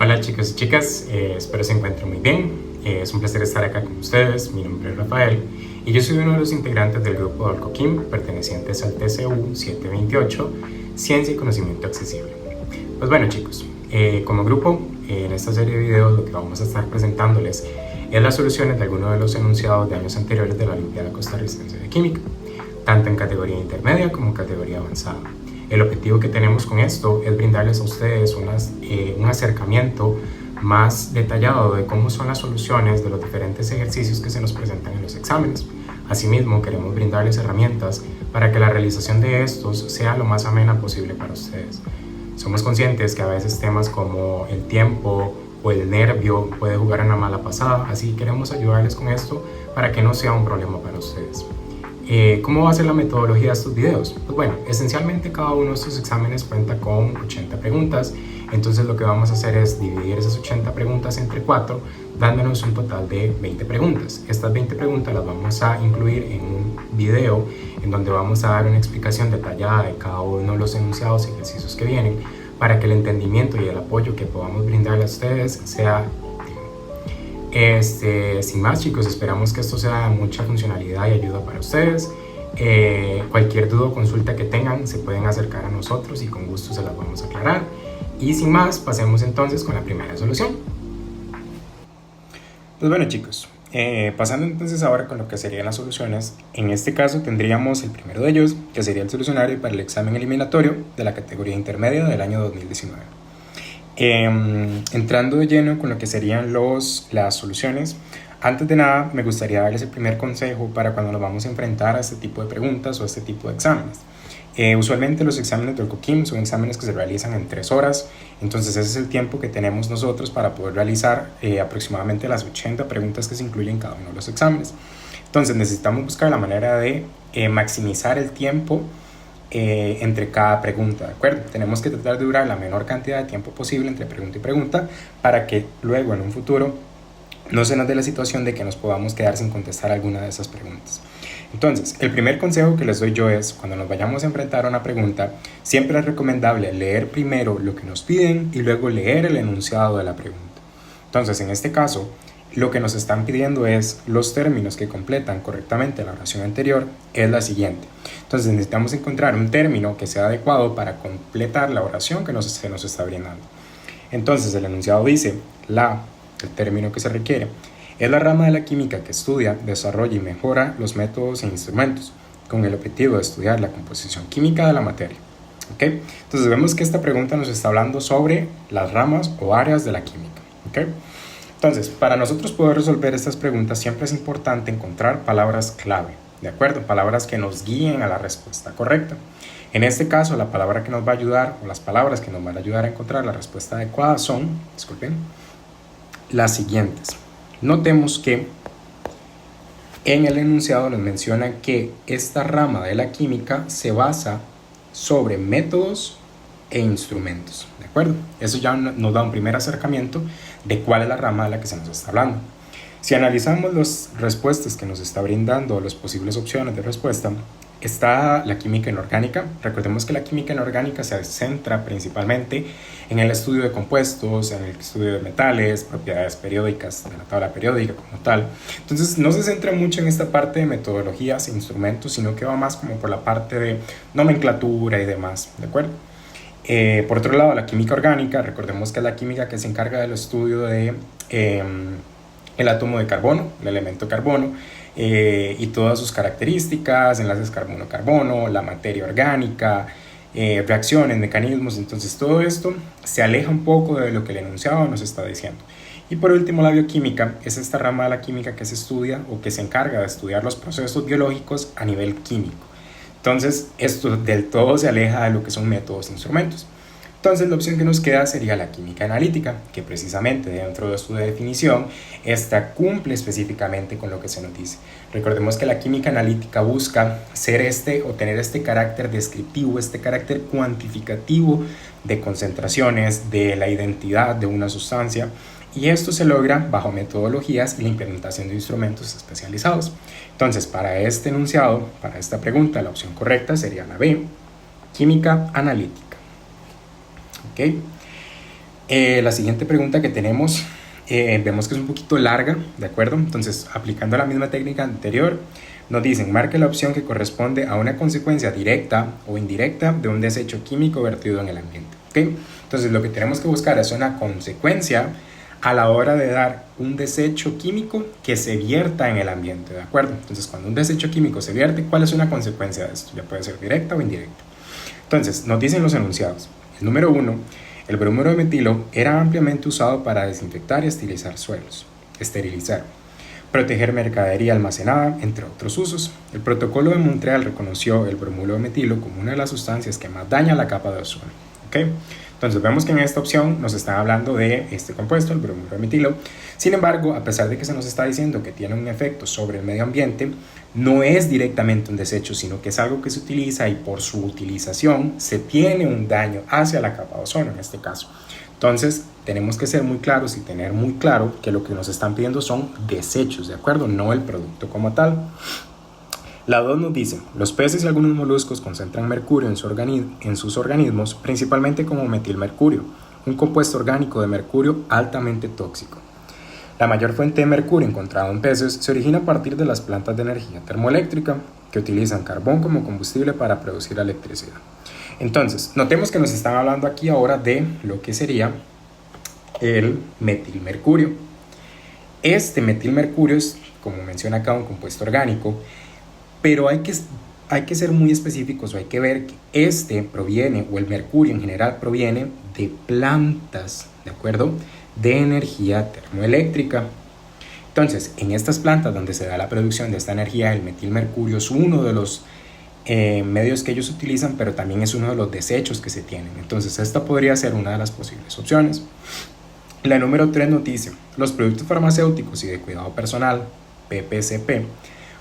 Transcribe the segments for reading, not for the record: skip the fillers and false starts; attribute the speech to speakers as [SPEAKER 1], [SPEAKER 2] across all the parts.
[SPEAKER 1] Hola chicos y chicas, espero se encuentren muy bien. Es un placer estar acá con ustedes. Mi nombre es Rafael y yo soy uno de los integrantes del grupo Alcoquim, pertenecientes al TCU 728, Ciencia y Conocimiento Accesible. Pues bueno chicos, como grupo, en esta serie de videos lo que vamos a estar presentándoles es las soluciones de algunos de los enunciados de años anteriores de la Olimpiada Costarricense de Química, tanto en categoría intermedia como en categoría avanzada. El objetivo que tenemos con esto es brindarles a ustedes un acercamiento más detallado de cómo son las soluciones de los diferentes ejercicios que se nos presentan en los exámenes. Asimismo, queremos brindarles herramientas para que la realización de estos sea lo más amena posible para ustedes. Somos conscientes que a veces temas como el tiempo o el nervio puede jugar una mala pasada, así que queremos ayudarles con esto para que no sea un problema para ustedes. ¿Cómo va a ser la metodología de estos videos? Pues bueno, esencialmente cada uno de estos exámenes cuenta con 80 preguntas, entonces lo que vamos a hacer es dividir esas 80 preguntas entre 4, dándonos un total de 20 preguntas. Estas 20 preguntas las vamos a incluir en un video en donde vamos a dar una explicación detallada de cada uno de los enunciados y ejercicios que vienen para que el entendimiento y el apoyo que podamos brindarle a ustedes sea sin más chicos, esperamos que esto sea de mucha funcionalidad y ayuda para ustedes. Cualquier duda o consulta que tengan se pueden acercar a nosotros y con gusto se las vamos a aclarar. Y sin más, pasemos entonces con la primera solución. Pues bueno chicos, pasando entonces ahora con lo que serían las soluciones, en este caso tendríamos el primero de ellos, que sería el solucionario para el examen eliminatorio de la categoría intermedia del año 2019. Entrando de lleno con lo que serían las soluciones, antes de nada me gustaría darles el primer consejo para cuando nos vamos a enfrentar a este tipo de preguntas o a este tipo de exámenes. Usualmente los exámenes del COQUIM son exámenes que se realizan en 3 horas, entonces ese es el tiempo que tenemos nosotros para poder realizar aproximadamente las 80 preguntas que se incluyen en cada uno de los exámenes. Entonces necesitamos buscar la manera de maximizar el tiempo entre cada pregunta, ¿de acuerdo? Tenemos que tratar de durar la menor cantidad de tiempo posible entre pregunta y pregunta para que luego en un futuro no se nos dé la situación de que nos podamos quedar sin contestar alguna de esas preguntas. Entonces, el primer consejo que les doy yo es, cuando nos vayamos a enfrentar a una pregunta, siempre es recomendable leer primero lo que nos piden y luego leer el enunciado de la pregunta. Entonces, en este caso, lo que nos están pidiendo es los términos que completan correctamente la oración anterior es la siguiente. Entonces necesitamos encontrar un término que sea adecuado para completar la oración que se nos está brindando. Entonces el enunciado dice, el término que se requiere, es la rama de la química que estudia, desarrolla y mejora los métodos e instrumentos con el objetivo de estudiar la composición química de la materia. ¿Okay? Entonces vemos que esta pregunta nos está hablando sobre las ramas o áreas de la química. ¿Okay? Entonces, para nosotros poder resolver estas preguntas siempre es importante encontrar palabras clave, ¿de acuerdo? Palabras que nos guíen a la respuesta correcta. En este caso, la palabra que nos va a ayudar, o las palabras que nos van a ayudar a encontrar la respuesta adecuada son, las siguientes. Notemos que en el enunciado nos menciona que esta rama de la química se basa sobre métodos e instrumentos, ¿de acuerdo? Eso ya nos da un primer acercamiento de cuál es la rama de la que se nos está hablando. Si analizamos las respuestas que nos está brindando, las posibles opciones de respuesta, está la química inorgánica. Recordemos que la química inorgánica se centra principalmente en el estudio de compuestos, en el estudio de metales, propiedades periódicas de la tabla periódica como tal. Entonces no se centra mucho en esta parte de metodologías e instrumentos, sino que va más como por la parte de nomenclatura y demás, ¿de acuerdo? Por otro lado, la química orgánica, recordemos que es la química que se encarga del estudio de el átomo de carbono, el elemento carbono, y todas sus características, enlaces carbono-carbono, la materia orgánica, reacciones, mecanismos. Entonces todo esto se aleja un poco de lo que el enunciado nos está diciendo. Y por último, la bioquímica es esta rama de la química que se estudia o que se encarga de estudiar los procesos biológicos a nivel químico. Entonces esto del todo se aleja de lo que son métodos e instrumentos. Entonces la opción que nos queda sería la química analítica, que precisamente dentro de su definición, esta cumple específicamente con lo que se nos dice. Recordemos que la química analítica busca tener este carácter descriptivo, este carácter cuantificativo de concentraciones, de la identidad de una sustancia, y esto se logra bajo metodologías y la implementación de instrumentos especializados. Entonces, para este enunciado, para esta pregunta, la opción correcta sería la B, química analítica. ¿Okay? La siguiente pregunta que tenemos, vemos que es un poquito larga, ¿de acuerdo? Entonces, aplicando la misma técnica anterior, nos dicen, marque la opción que corresponde a una consecuencia directa o indirecta de un desecho químico vertido en el ambiente, ¿ok? Entonces, lo que tenemos que buscar es una consecuencia a la hora de dar un desecho químico que se vierta en el ambiente, ¿de acuerdo? Entonces, cuando un desecho químico se vierte, ¿cuál es una consecuencia de esto? Ya puede ser directa o indirecta. Entonces, nos dicen los enunciados. El número 1, el bromuro de metilo era ampliamente usado para desinfectar y esterilizar, proteger mercadería almacenada, entre otros usos. El protocolo de Montreal reconoció el bromuro de metilo como una de las sustancias que más daña la capa de ozono. ¿Okay? Entonces vemos que en esta opción nos están hablando de este compuesto, el bromuro de metilo. Sin embargo, a pesar de que se nos está diciendo que tiene un efecto sobre el medio ambiente, no es directamente un desecho, sino que es algo que se utiliza y por su utilización se tiene un daño hacia la capa de ozono en este caso. Entonces, tenemos que ser muy claros y tener muy claro que lo que nos están pidiendo son desechos, ¿de acuerdo? No el producto como tal. La 2 nos dice, los peces y algunos moluscos concentran mercurio en sus organismos, principalmente como metilmercurio, un compuesto orgánico de mercurio altamente tóxico. La mayor fuente de mercurio encontrada en peces se origina a partir de las plantas de energía termoeléctrica, que utilizan carbón como combustible para producir electricidad. Entonces, notemos que nos están hablando aquí ahora de lo que sería el metilmercurio. Este metilmercurio es, como menciona acá, un compuesto orgánico, pero hay que ser muy específicos, o hay que ver que este proviene, o el mercurio en general proviene de plantas, ¿de acuerdo? De energía termoeléctrica. Entonces, en estas plantas donde se da la producción de esta energía, el metilmercurio es uno de los medios que ellos utilizan, pero también es uno de los desechos que se tienen. Entonces, esta podría ser una de las posibles opciones. La número 3 nos dice, los productos farmacéuticos y de cuidado personal, PPCP,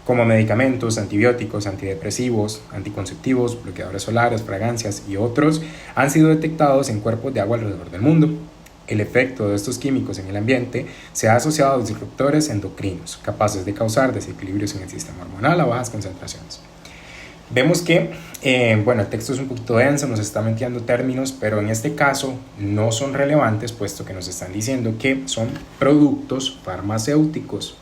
[SPEAKER 1] como medicamentos, antibióticos, antidepresivos, anticonceptivos, bloqueadores solares, fragancias y otros, han sido detectados en cuerpos de agua alrededor del mundo. El efecto de estos químicos en el ambiente se ha asociado a disruptores endocrinos, capaces de causar desequilibrios en el sistema hormonal a bajas concentraciones. Vemos que, el texto es un poquito denso, nos está metiendo términos, pero en este caso no son relevantes, puesto que nos están diciendo que son productos farmacéuticos.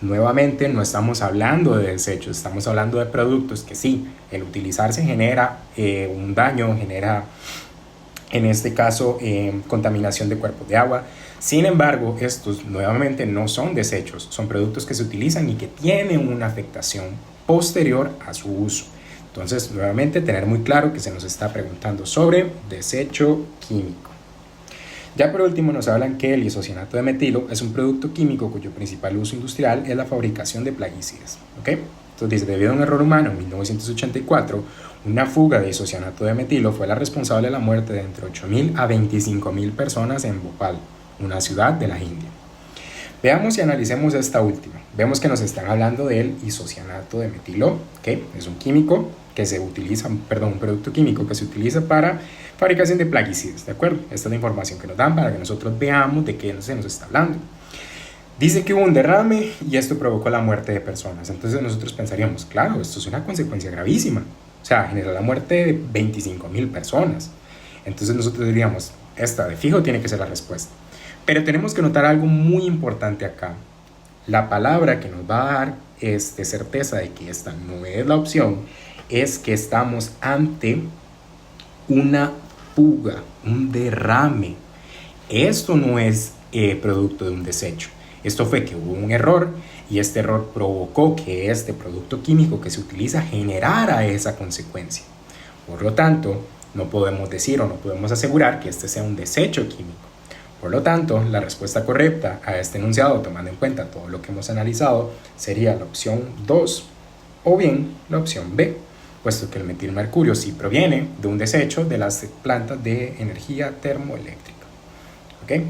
[SPEAKER 1] Nuevamente no estamos hablando de desechos, estamos hablando de productos que sí, el utilizarse genera un daño, genera en este caso contaminación de cuerpos de agua. Sin embargo, estos nuevamente no son desechos, son productos que se utilizan y que tienen una afectación posterior a su uso. Entonces, nuevamente tener muy claro que se nos está preguntando sobre desecho químico. Ya por último nos hablan que el isocianato de metilo es un producto químico cuyo principal uso industrial es la fabricación de plaguicidas. ¿Okay? Entonces, debido a un error humano en 1984, una fuga de isocianato de metilo fue la responsable de la muerte de entre 8.000 a 25.000 personas en Bhopal, una ciudad de la India. Veamos y analicemos esta última. Vemos que nos están hablando del isocianato de metilo, que es un químico que se utiliza, un producto químico que se utiliza para fabricación de plaguicidas, ¿de acuerdo? Esta es la información que nos dan para que nosotros veamos de qué se nos está hablando. Dice que hubo un derrame y esto provocó la muerte de personas. Entonces nosotros pensaríamos, claro, esto es una consecuencia gravísima. O sea, generó la muerte de 25.000 personas. Entonces nosotros diríamos, esta de fijo tiene que ser la respuesta. Pero tenemos que notar algo muy importante acá. La palabra que nos va a dar certeza de que esta no es la opción es que estamos ante una fuga, un derrame. Esto no es producto de un desecho. Esto fue que hubo un error y este error provocó que este producto químico que se utiliza generara esa consecuencia. Por lo tanto, no podemos decir o no podemos asegurar que este sea un desecho químico. Por lo tanto, la respuesta correcta a este enunciado, tomando en cuenta todo lo que hemos analizado, sería la opción 2 o bien la opción B, puesto que el metilmercurio sí proviene de un desecho de las plantas de energía termoeléctrica. ¿Ok?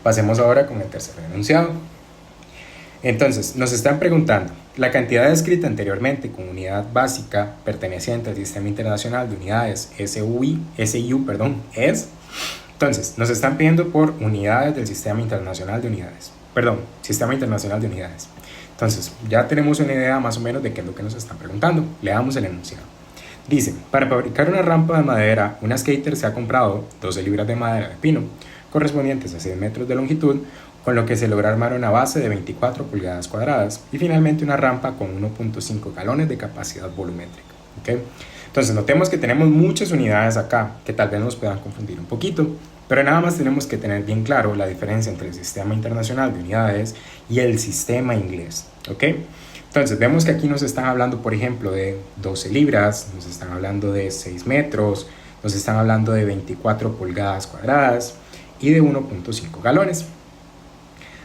[SPEAKER 1] Pasemos ahora con el tercer enunciado. Entonces, nos están preguntando, la cantidad descrita anteriormente con unidad básica perteneciente al Sistema Internacional de Unidades SIU, es... Entonces, nos están pidiendo por unidades del Sistema Internacional de Unidades. Sistema Internacional de Unidades. Entonces, ya tenemos una idea más o menos de qué es lo que nos están preguntando. Leamos el enunciado. Dice, para fabricar una rampa de madera, una skater se ha comprado 12 libras de madera de pino, correspondientes a 6 metros de longitud, con lo que se logra armar una base de 24 pulgadas cuadradas y finalmente una rampa con 1.5 galones de capacidad volumétrica. ¿Okay? Entonces notemos que tenemos muchas unidades acá que tal vez nos puedan confundir un poquito, pero nada más tenemos que tener bien claro la diferencia entre el sistema internacional de unidades y el sistema inglés. ¿Okay? Entonces vemos que aquí nos están hablando, por ejemplo, de 12 libras, nos están hablando de 6 metros, nos están hablando de 24 pulgadas cuadradas y de 1.5 galones.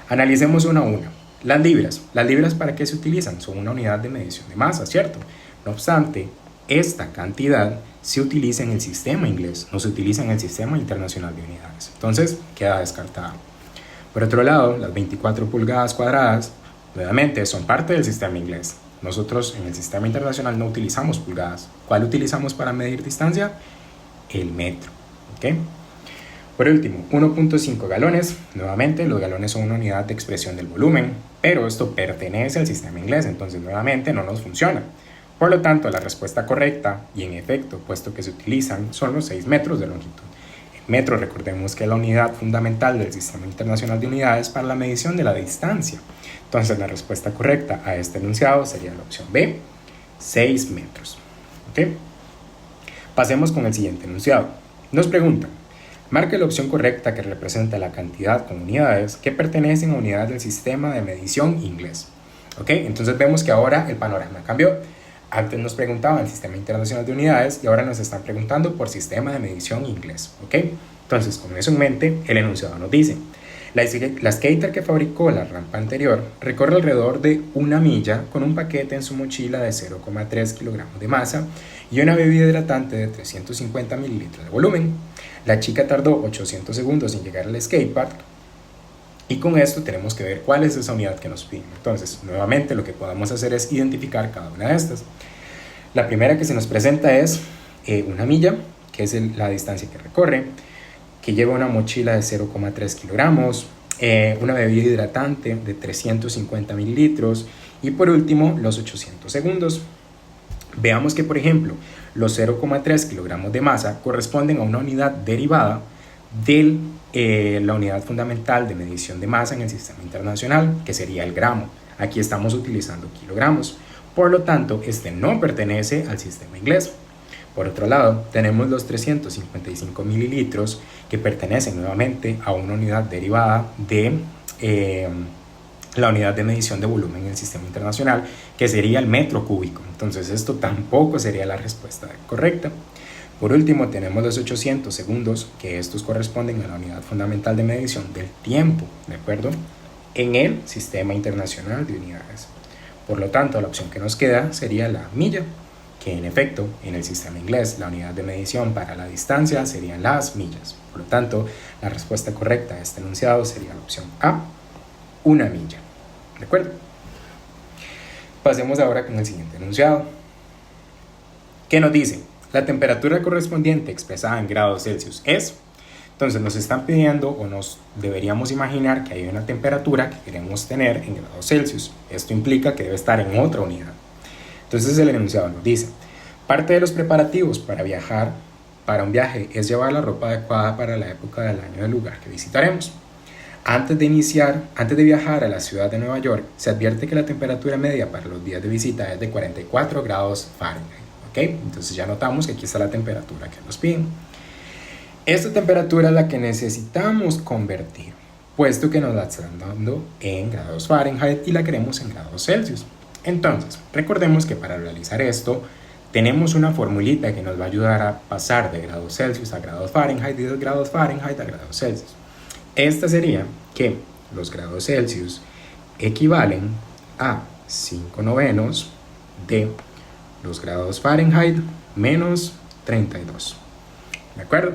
[SPEAKER 1] Analicemos una a una. Las libras ¿para qué se utilizan? Son una unidad de medición de masa, ¿cierto? No obstante, esta cantidad se utiliza en el sistema inglés, no se utiliza en el sistema internacional de unidades. Entonces, queda descartada. Por otro lado, las 24 pulgadas cuadradas, nuevamente, son parte del sistema inglés. Nosotros en el sistema internacional no utilizamos pulgadas. ¿Cuál utilizamos para medir distancia? El metro. ¿Okay? Por último, 1.5 galones. Nuevamente, los galones son una unidad de expresión del volumen, pero esto pertenece al sistema inglés, entonces nuevamente no nos funciona. Por lo tanto, la respuesta correcta, y en efecto, puesto que se utilizan, son los 6 metros de longitud. El metro, recordemos que es la unidad fundamental del Sistema Internacional de Unidades para la medición de la distancia. Entonces, la respuesta correcta a este enunciado sería la opción B, 6 metros. ¿Okay? Pasemos con el siguiente enunciado. Nos preguntan, marque la opción correcta que representa la cantidad con unidades que pertenecen a unidades del sistema de medición inglés. ¿Ok? Entonces vemos que ahora el panorama cambió. Antes nos preguntaban el sistema internacional de unidades y ahora nos están preguntando por sistema de medición inglés. ¿Ok? Entonces, con eso en mente, el enunciado nos dice, la skater que fabricó la rampa anterior recorre alrededor de 1 milla con un paquete en su mochila de 0,3 kilogramos de masa y una bebida hidratante de 350 mililitros de volumen. La chica tardó 800 segundos en llegar al skatepark y con esto tenemos que ver cuál es esa unidad que nos piden. Entonces, nuevamente lo que podemos hacer es identificar cada una de estas. La primera que se nos presenta es 1 milla, que es la distancia que recorre, que lleva una mochila de 0,3 kilogramos, una bebida hidratante de 350 mililitros y por último los 800 segundos. Veamos que, por ejemplo, los 0,3 kilogramos de masa corresponden a una unidad derivada de la unidad fundamental de medición de masa en el sistema internacional, que sería el gramo. Aquí estamos utilizando kilogramos. Por lo tanto, este no pertenece al sistema inglés. Por otro lado, tenemos los 355 mililitros que pertenecen nuevamente a una unidad derivada de la unidad de medición de volumen en el sistema internacional, que sería el metro cúbico. Entonces esto tampoco sería la respuesta correcta. Por último, tenemos los 800 segundos, que estos corresponden a la unidad fundamental de medición del tiempo, ¿de acuerdo? En el sistema internacional de unidades. Por lo tanto, la opción que nos queda sería la milla, que en efecto, en el sistema inglés, la unidad de medición para la distancia serían las millas. Por lo tanto, la respuesta correcta a este enunciado sería la opción A, 1 milla. ¿De acuerdo? Pasemos ahora con el siguiente enunciado. ¿Qué nos dice? La temperatura correspondiente expresada en grados Celsius es... Entonces nos están pidiendo o nos deberíamos imaginar que hay una temperatura que queremos tener en grados Celsius. Esto implica que debe estar en otra unidad. Entonces el enunciado nos dice, parte de los preparativos para viajar para un viaje es llevar la ropa adecuada para la época del año del lugar que visitaremos. Antes de viajar a la ciudad de Nueva York, se advierte que la temperatura media para los días de visita es de 44 grados Fahrenheit. ¿Ok? Entonces ya notamos que aquí está la temperatura que nos piden. Esta temperatura es la que necesitamos convertir, puesto que nos la están dando en grados Fahrenheit y la queremos en grados Celsius. Entonces, recordemos que para realizar esto, tenemos una formulita que nos va a ayudar a pasar de grados Celsius a grados Fahrenheit y de grados Fahrenheit a grados Celsius. Esta sería que los grados Celsius equivalen a 5/9 de los grados Fahrenheit menos 32. ¿De acuerdo?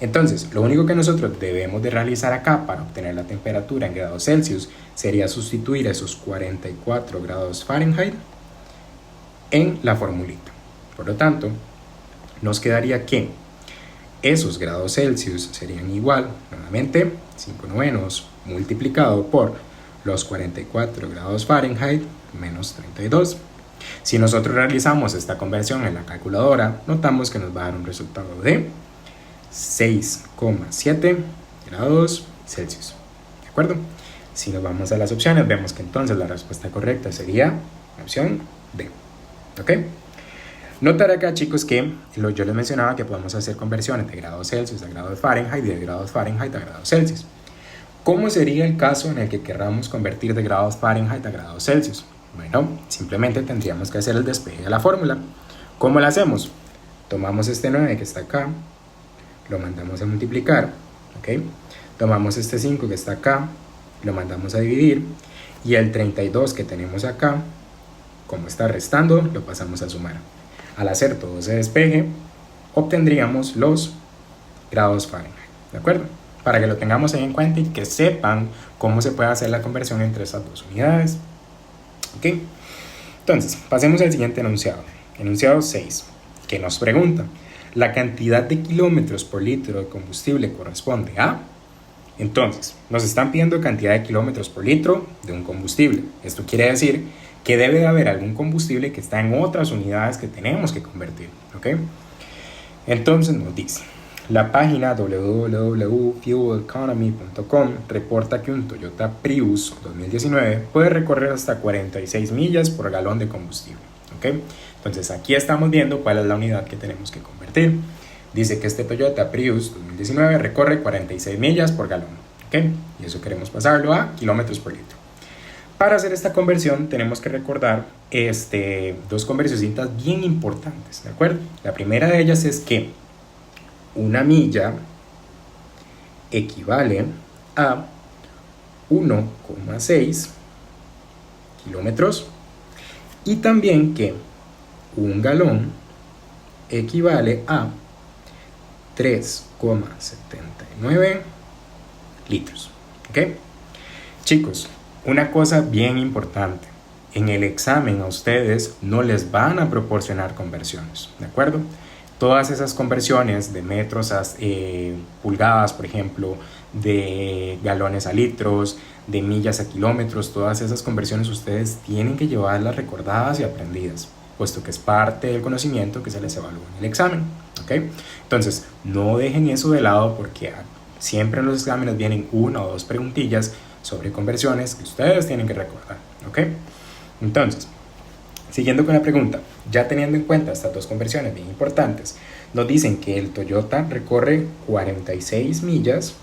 [SPEAKER 1] Entonces, lo único que nosotros debemos de realizar acá para obtener la temperatura en grados Celsius sería sustituir esos 44 grados Fahrenheit en la formulita. Por lo tanto, nos quedaría que esos grados Celsius serían igual, nuevamente, 5/9 multiplicado por los 44 grados Fahrenheit menos 32. Si nosotros realizamos esta conversión en la calculadora, notamos que nos va a dar un resultado de 6,7 grados Celsius. ¿De acuerdo? Si nos vamos a las opciones, vemos que entonces la respuesta correcta sería la opción D. ¿Ok? Notar acá, chicos, que yo les mencionaba que podemos hacer conversiones de grados Celsius a grados Fahrenheit y de grados Fahrenheit a grados Celsius. ¿Cómo sería el caso en el que queramos convertir de grados Fahrenheit a grados Celsius? Bueno, simplemente tendríamos que hacer el despegue de la fórmula. ¿Cómo lo hacemos? Tomamos este 9 que está acá, lo mandamos a multiplicar, ¿ok? Tomamos este 5 que está acá, lo mandamos a dividir, y el 32 que tenemos acá, como está restando, lo pasamos a sumar. Al hacer todo ese despeje, obtendríamos los grados Fahrenheit, ¿de acuerdo? Para que lo tengamos en cuenta y que sepan cómo se puede hacer la conversión entre estas dos unidades. ¿Ok? Entonces, pasemos al siguiente enunciado. Enunciado 6, que nos pregunta: ¿la cantidad de kilómetros por litro de combustible corresponde a? Entonces, nos están pidiendo cantidad de kilómetros por litro de un combustible. Esto quiere decir que debe de haber algún combustible que está en otras unidades que tenemos que convertir. ¿Ok? Entonces nos dice: la página www.fueleconomy.com reporta que un Toyota Prius 2019 puede recorrer hasta 46 millas por galón de combustible. ¿Okay? Entonces aquí estamos viendo cuál es la unidad que tenemos que convertir. Dice que este Toyota Prius 2019 recorre 46 millas por galón. ¿Okay? Y eso queremos pasarlo a kilómetros por litro. Para hacer esta conversión tenemos que recordar dos conversioncitas bien importantes. ¿De acuerdo? La primera de ellas es que una milla equivale a 1,6 kilómetros y también que un galón equivale a 3,79 litros. ¿Ok? Chicos, una cosa bien importante: en el examen a ustedes no les van a proporcionar conversiones, ¿de acuerdo? Todas esas conversiones de metros a pulgadas, por ejemplo, de galones a litros, de millas a kilómetros, todas esas conversiones ustedes tienen que llevarlas recordadas y aprendidas, puesto que es parte del conocimiento que se les evalúa en el examen. ¿Ok? Entonces, no dejen eso de lado, porque siempre en los exámenes vienen una o dos preguntillas sobre conversiones que ustedes tienen que recordar. ¿Ok? Entonces, siguiendo con la pregunta, ya teniendo en cuenta estas dos conversiones bien importantes, nos dicen que el Toyota recorre 46 millas,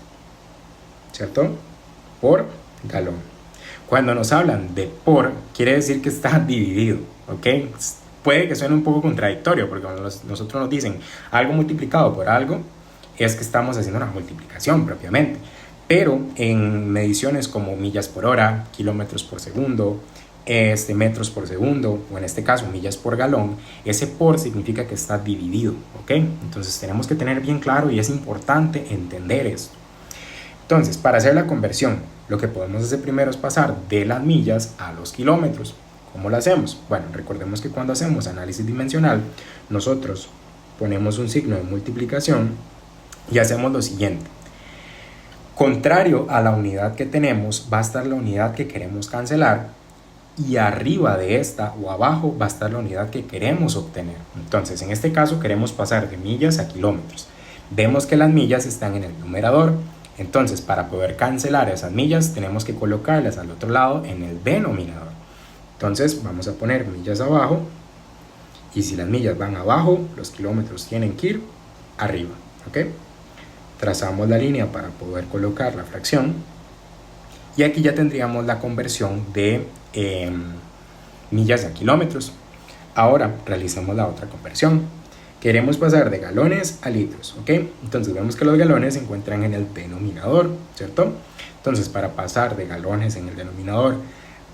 [SPEAKER 1] ¿cierto?, por galón. Cuando nos hablan de por, quiere decir que está dividido, ¿ok? Puede que suene un poco contradictorio, porque cuando nosotros nos dicen algo multiplicado por algo, es que estamos haciendo una multiplicación propiamente. Pero en mediciones como millas por hora, kilómetros por segundo, metros por segundo, o en este caso millas por galón, ese por significa que está dividido, ¿ok? Entonces tenemos que tener bien claro, y es importante entender esto. Entonces, para hacer la conversión, lo que podemos hacer primero es pasar de las millas a los kilómetros. ¿Cómo lo hacemos? Bueno, recordemos que cuando hacemos análisis dimensional, nosotros ponemos un signo de multiplicación y hacemos lo siguiente: contrario a la unidad que tenemos, va a estar la unidad que queremos cancelar, y arriba de esta o abajo va a estar la unidad que queremos obtener. Entonces, en este caso queremos pasar de millas a kilómetros. Vemos que las millas están en el numerador. Entonces, para poder cancelar esas millas, tenemos que colocarlas al otro lado en el denominador. Entonces, vamos a poner millas abajo, y si las millas van abajo, los kilómetros tienen que ir arriba. ¿Ok? Trazamos la línea para poder colocar la fracción, y aquí ya tendríamos la conversión de millas a kilómetros. Ahora realizamos la otra conversión. Queremos pasar de galones a litros, ¿ok? Entonces vemos que los galones se encuentran en el denominador, ¿cierto? Entonces, para pasar de galones en el denominador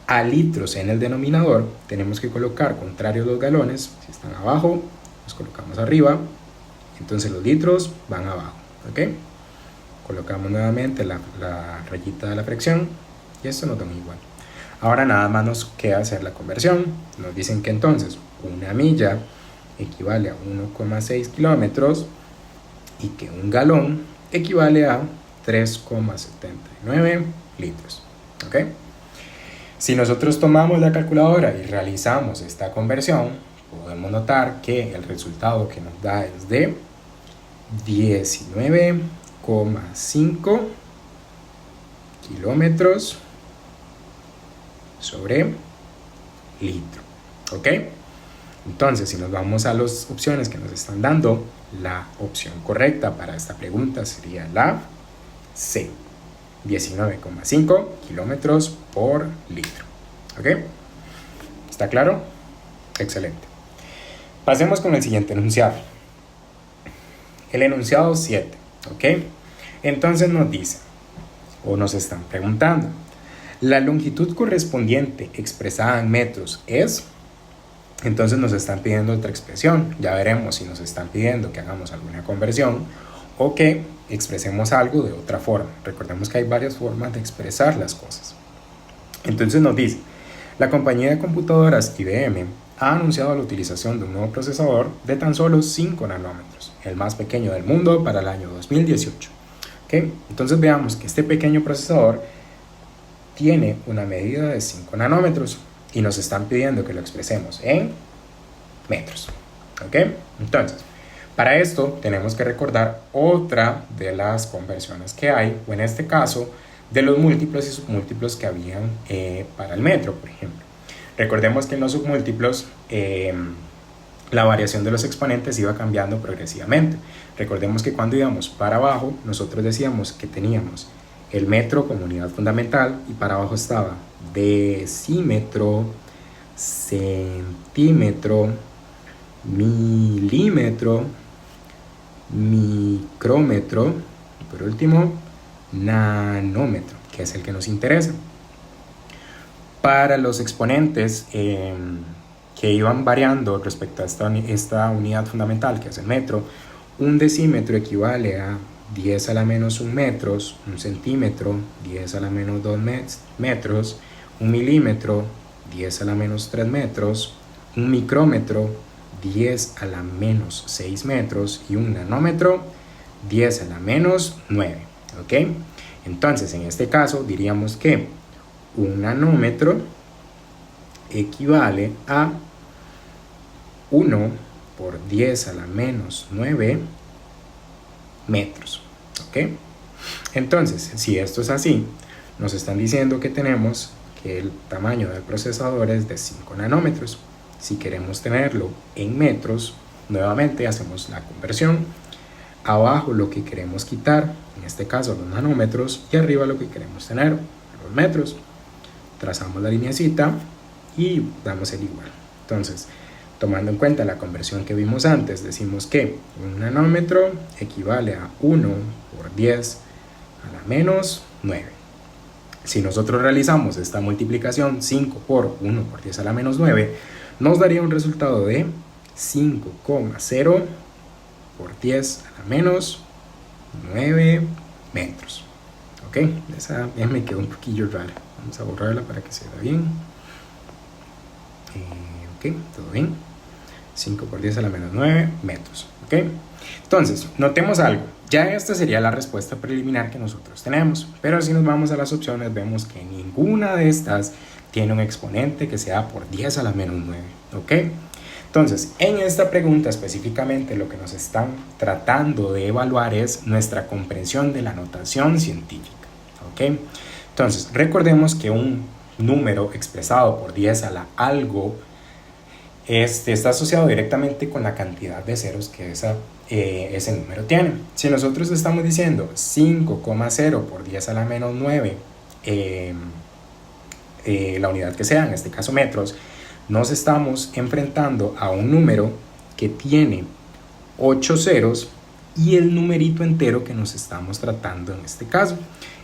[SPEAKER 1] a litros en el denominador, tenemos que colocar contrarios los galones. Si están abajo, los colocamos arriba. Entonces los litros van abajo, ¿ok? Colocamos nuevamente la rayita de la fracción, y esto nos da igual. Ahora nada más nos queda hacer la conversión. Nos dicen que entonces una milla equivale a 1,6 kilómetros y que un galón equivale a 3,79 litros. ¿Ok? Si nosotros tomamos la calculadora y realizamos esta conversión, podemos notar que el resultado que nos da es de 19,5 kilómetros sobre litro. ¿Ok? Entonces, si nos vamos a las opciones que nos están dando, la opción correcta para esta pregunta sería la C, 19,5 kilómetros por litro. ¿Ok? ¿Está claro? Excelente. Pasemos con el siguiente enunciado. El enunciado 7. ¿Ok? Entonces nos dice, o nos están preguntando, la longitud correspondiente expresada en metros es... Entonces nos están pidiendo otra expresión. Ya veremos si nos están pidiendo que hagamos alguna conversión o que expresemos algo de otra forma. Recordemos que hay varias formas de expresar las cosas. Entonces nos dice, la compañía de computadoras IBM ha anunciado la utilización de un nuevo procesador de tan solo 5 nanómetros, el más pequeño del mundo para el año 2018. ¿Okay? Entonces veamos que este pequeño procesador tiene una medida de 5 nanómetros. Y nos están pidiendo que lo expresemos en metros. ¿Ok? Entonces, para esto tenemos que recordar otra de las conversiones que hay, o en este caso, de los múltiplos y submúltiplos que habían para el metro, por ejemplo. Recordemos que en los submúltiplos la variación de los exponentes iba cambiando progresivamente. Recordemos que cuando íbamos para abajo, nosotros decíamos que teníamos el metro como unidad fundamental y para abajo estaba decímetro, centímetro, milímetro, micrómetro y por último nanómetro, que es el que nos interesa. Para los exponentes que iban variando respecto a esta unidad fundamental que es el metro, un decímetro equivale a 10 a la menos 1 metros, un centímetro, 10 a la menos 2 metros, un milímetro, 10 a la menos 3 metros, un micrómetro, 10 a la menos 6 metros y un nanómetro, 10 a la menos 9. ¿Ok? Entonces, en este caso, diríamos que un nanómetro equivale a 1 por 10 a la menos 9 metros. ¿Ok? Entonces, si esto es así, nos están diciendo que tenemos que el tamaño del procesador es de 5 nanómetros. Si queremos tenerlo en metros, nuevamente hacemos la conversión. Abajo lo que queremos quitar, en este caso los nanómetros, y arriba lo que queremos tener, los metros. Trazamos la lineecita y damos el igual. Entonces, tomando en cuenta la conversión que vimos antes, decimos que un nanómetro equivale a 1 por 10 a la menos 9. Si nosotros realizamos esta multiplicación, 5 por 1 por 10 a la menos 9, nos daría un resultado de 5,0 por 10 a la menos 9 metros. ¿Ok? Esa ya me quedó un poquillo rara. Vamos a borrarla para que se vea bien. Ok, todo bien. 5 por 10 a la menos 9 metros. ¿Ok? Entonces, notemos algo. Ya esta sería la respuesta preliminar que nosotros tenemos. Pero si nos vamos a las opciones, vemos que ninguna de estas tiene un exponente que sea por 10 a la menos 9. ¿Ok? Entonces, en esta pregunta específicamente lo que nos están tratando de evaluar es nuestra comprensión de la notación científica. ¿Ok? Entonces, recordemos que un número expresado por 10 a la algo está asociado directamente con la cantidad de ceros que ese número tiene. Si nosotros estamos diciendo 5,0 por 10 a la menos 9, la unidad que sea, en este caso metros, nos estamos enfrentando a un número que tiene 8 ceros y el numerito entero que nos estamos tratando en este caso.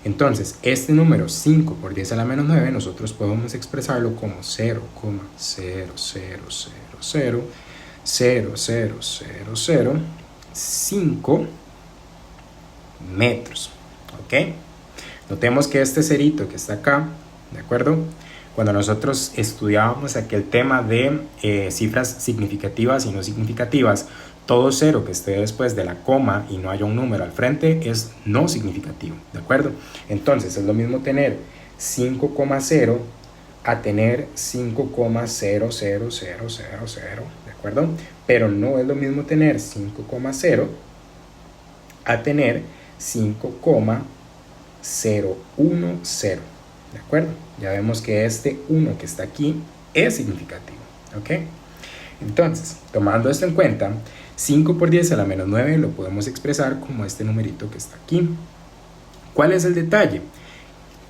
[SPEAKER 1] Entonces, este número 5 por 10 a la menos 9, nosotros podemos expresarlo como 0,000000005 metros. ¿Ok? Notemos que este cerito que está acá, ¿de acuerdo? Cuando nosotros estudiábamos aquel tema de cifras significativas y no significativas, todo cero que esté después de la coma y no haya un número al frente es no significativo, ¿de acuerdo? Entonces es lo mismo tener 5,0 a tener 5,00000, ¿de acuerdo? Pero no es lo mismo tener 5,0 a tener 5,010, ¿de acuerdo? Ya vemos que este 1 que está aquí es significativo, ¿ok? Entonces, tomando esto en cuenta, 5 por 10 a la menos 9 lo podemos expresar como este numerito que está aquí. ¿Cuál es el detalle?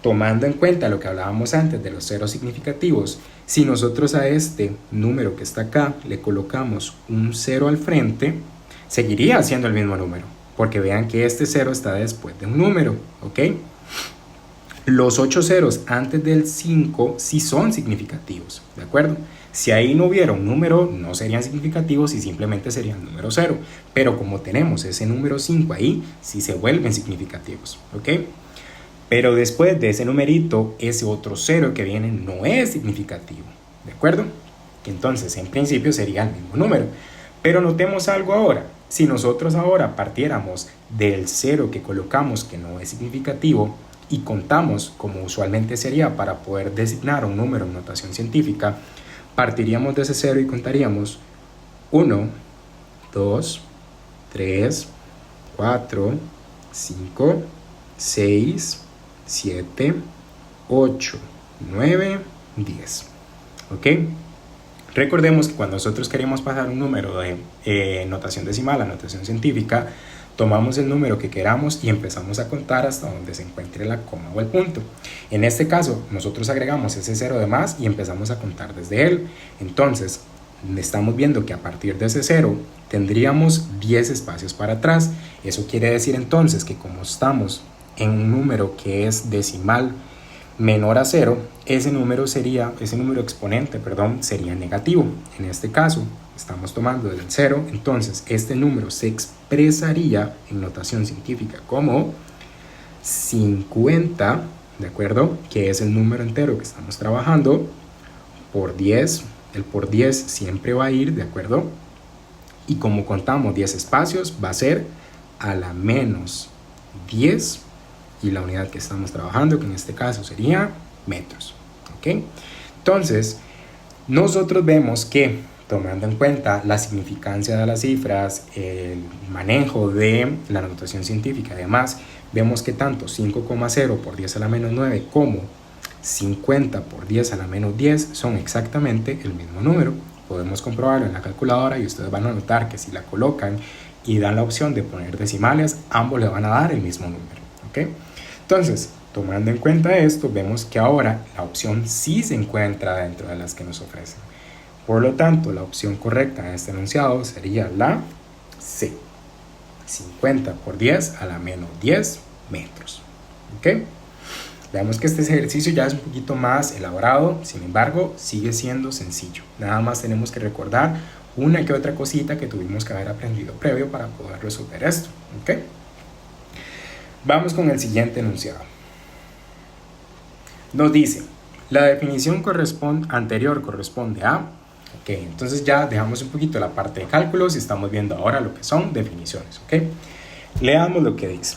[SPEAKER 1] Tomando en cuenta lo que hablábamos antes de los ceros significativos, si nosotros a este número que está acá le colocamos un 0 al frente, seguiría siendo el mismo número, porque vean que este 0 está después de un número, ¿ok? Los 8 ceros antes del 5 sí son significativos, ¿de acuerdo? Si ahí no hubiera un número, no serían significativos y simplemente serían número 0. Pero como tenemos ese número 5 ahí, sí se vuelven significativos, ¿ok? Pero después de ese numerito, ese otro 0 que viene no es significativo, ¿de acuerdo? Entonces, en principio sería el mismo número. Pero notemos algo ahora. Si nosotros ahora partiéramos del 0 que colocamos que no es significativo y contamos, como usualmente sería para poder designar un número en notación científica, partiríamos de ese 0 y contaríamos 1, 2, 3, 4, 5, 6, 7, 8, 9, 10. ¿Ok? Recordemos que cuando nosotros queremos pasar un número de notación decimal a notación científica, tomamos el número que queramos y empezamos a contar hasta donde se encuentre la coma o el punto. En este caso, nosotros agregamos ese 0 de más y empezamos a contar desde él. Entonces, estamos viendo que a partir de ese 0 tendríamos 10 espacios para atrás. Eso quiere decir entonces que como estamos en un número que es decimal menor a 0, ese número exponente, sería negativo. En este caso, estamos tomando desde el 0, entonces este número se expresaría en notación científica como 50, ¿de acuerdo? Que es el número entero que estamos trabajando, por 10. El por 10 siempre va a ir, ¿de acuerdo? Y como contamos 10 espacios, va a ser a la menos 10 y la unidad que estamos trabajando, que en este caso sería metros, ¿ok? Entonces, nosotros vemos que, tomando en cuenta la significancia de las cifras, el manejo de la notación científica, además, vemos que tanto 5,0 por 10 a la menos 9 como 50 por 10 a la menos 10 son exactamente el mismo número. Podemos comprobarlo en la calculadora y ustedes van a notar que si la colocan y dan la opción de poner decimales, ambos le van a dar el mismo número, ¿ok? Entonces, tomando en cuenta esto, vemos que ahora la opción sí se encuentra dentro de las que nos ofrecen. Por lo tanto, la opción correcta en este enunciado sería la C. 50 por 10 a la menos 10 metros. ¿Ok? Veamos que este ejercicio ya es un poquito más elaborado, sin embargo, sigue siendo sencillo. Nada más tenemos que recordar una que otra cosita que tuvimos que haber aprendido previo para poder resolver esto. ¿Ok? Vamos con el siguiente enunciado. Nos dice, la definición anterior corresponde a... Ok, entonces ya dejamos un poquito la parte de cálculos y estamos viendo ahora lo que son definiciones. Ok, leamos lo que dice.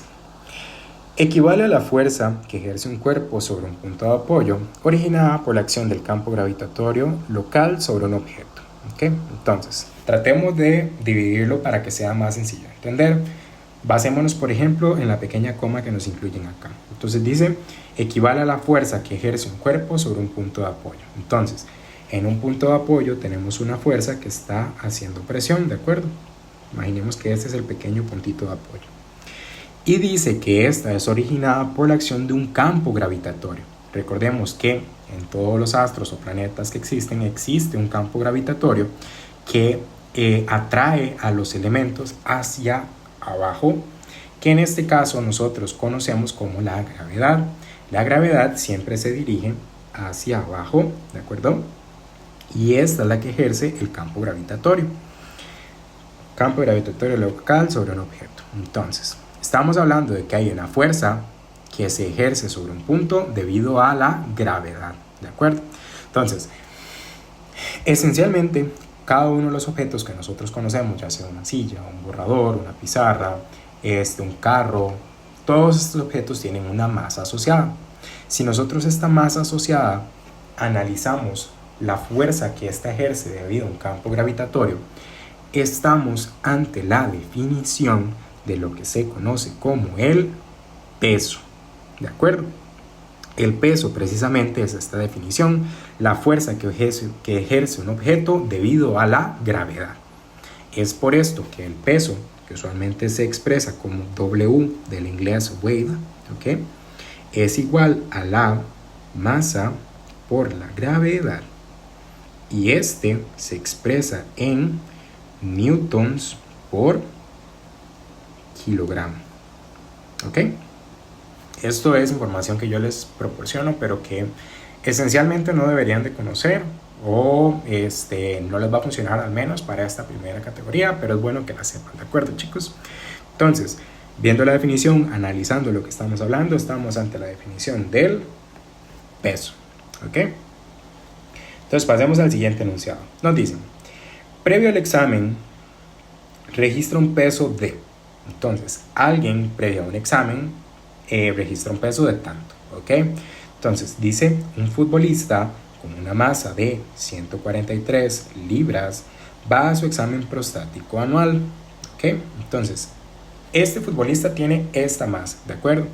[SPEAKER 1] Equivale a la fuerza que ejerce un cuerpo sobre un punto de apoyo originada por la acción del campo gravitatorio local sobre un objeto. ¿Ok? Entonces, tratemos de dividirlo para que sea más sencillo de entender. Basémonos, por ejemplo, en la pequeña coma que nos incluyen acá. Entonces dice, equivale a la fuerza que ejerce un cuerpo sobre un punto de apoyo. Entonces, en un punto de apoyo tenemos una fuerza que está haciendo presión, ¿de acuerdo? Imaginemos que este es el pequeño puntito de apoyo. Y dice que esta es originada por la acción de un campo gravitatorio. Recordemos que en todos los astros o planetas que existen, existe un campo gravitatorio que atrae a los elementos hacia abajo, que en este caso nosotros conocemos como la gravedad. La gravedad siempre se dirige hacia abajo, ¿de acuerdo? Y esta es la que ejerce el campo gravitatorio. Campo gravitatorio local sobre un objeto. Entonces, estamos hablando de que hay una fuerza que se ejerce sobre un punto debido a la gravedad, ¿de acuerdo? Entonces, esencialmente, cada uno de los objetos que nosotros conocemos, ya sea una silla, un borrador, una pizarra, un carro, todos estos objetos tienen una masa asociada. Si nosotros esta masa asociada analizamos la fuerza que ésta ejerce debido a un campo gravitatorio, estamos ante la definición de lo que se conoce como el peso. ¿De acuerdo? El peso precisamente es esta definición, la fuerza que ejerce un objeto debido a la gravedad. Es por esto que el peso, que usualmente se expresa como W del inglés weight, ¿okay?, es igual a la masa por la gravedad, y este se expresa en newtons por kilogramo. ¿Ok? Esto es información que yo les proporciono, pero que esencialmente no deberían de conocer, o no les va a funcionar, al menos para esta primera categoría, pero es bueno que la sepan. ¿De acuerdo, chicos? Entonces, viendo la definición, analizando lo que estamos hablando, estamos ante la definición del peso. ¿Ok? Entonces pasemos al siguiente enunciado. Nos dicen: previo al examen, registra un peso de. Entonces, alguien previo a un examen registra un peso de tanto. ¿Ok? Entonces, dice: un futbolista con una masa de 143 libras va a su examen prostático anual. ¿Ok? Entonces, este futbolista tiene esta masa, ¿de acuerdo?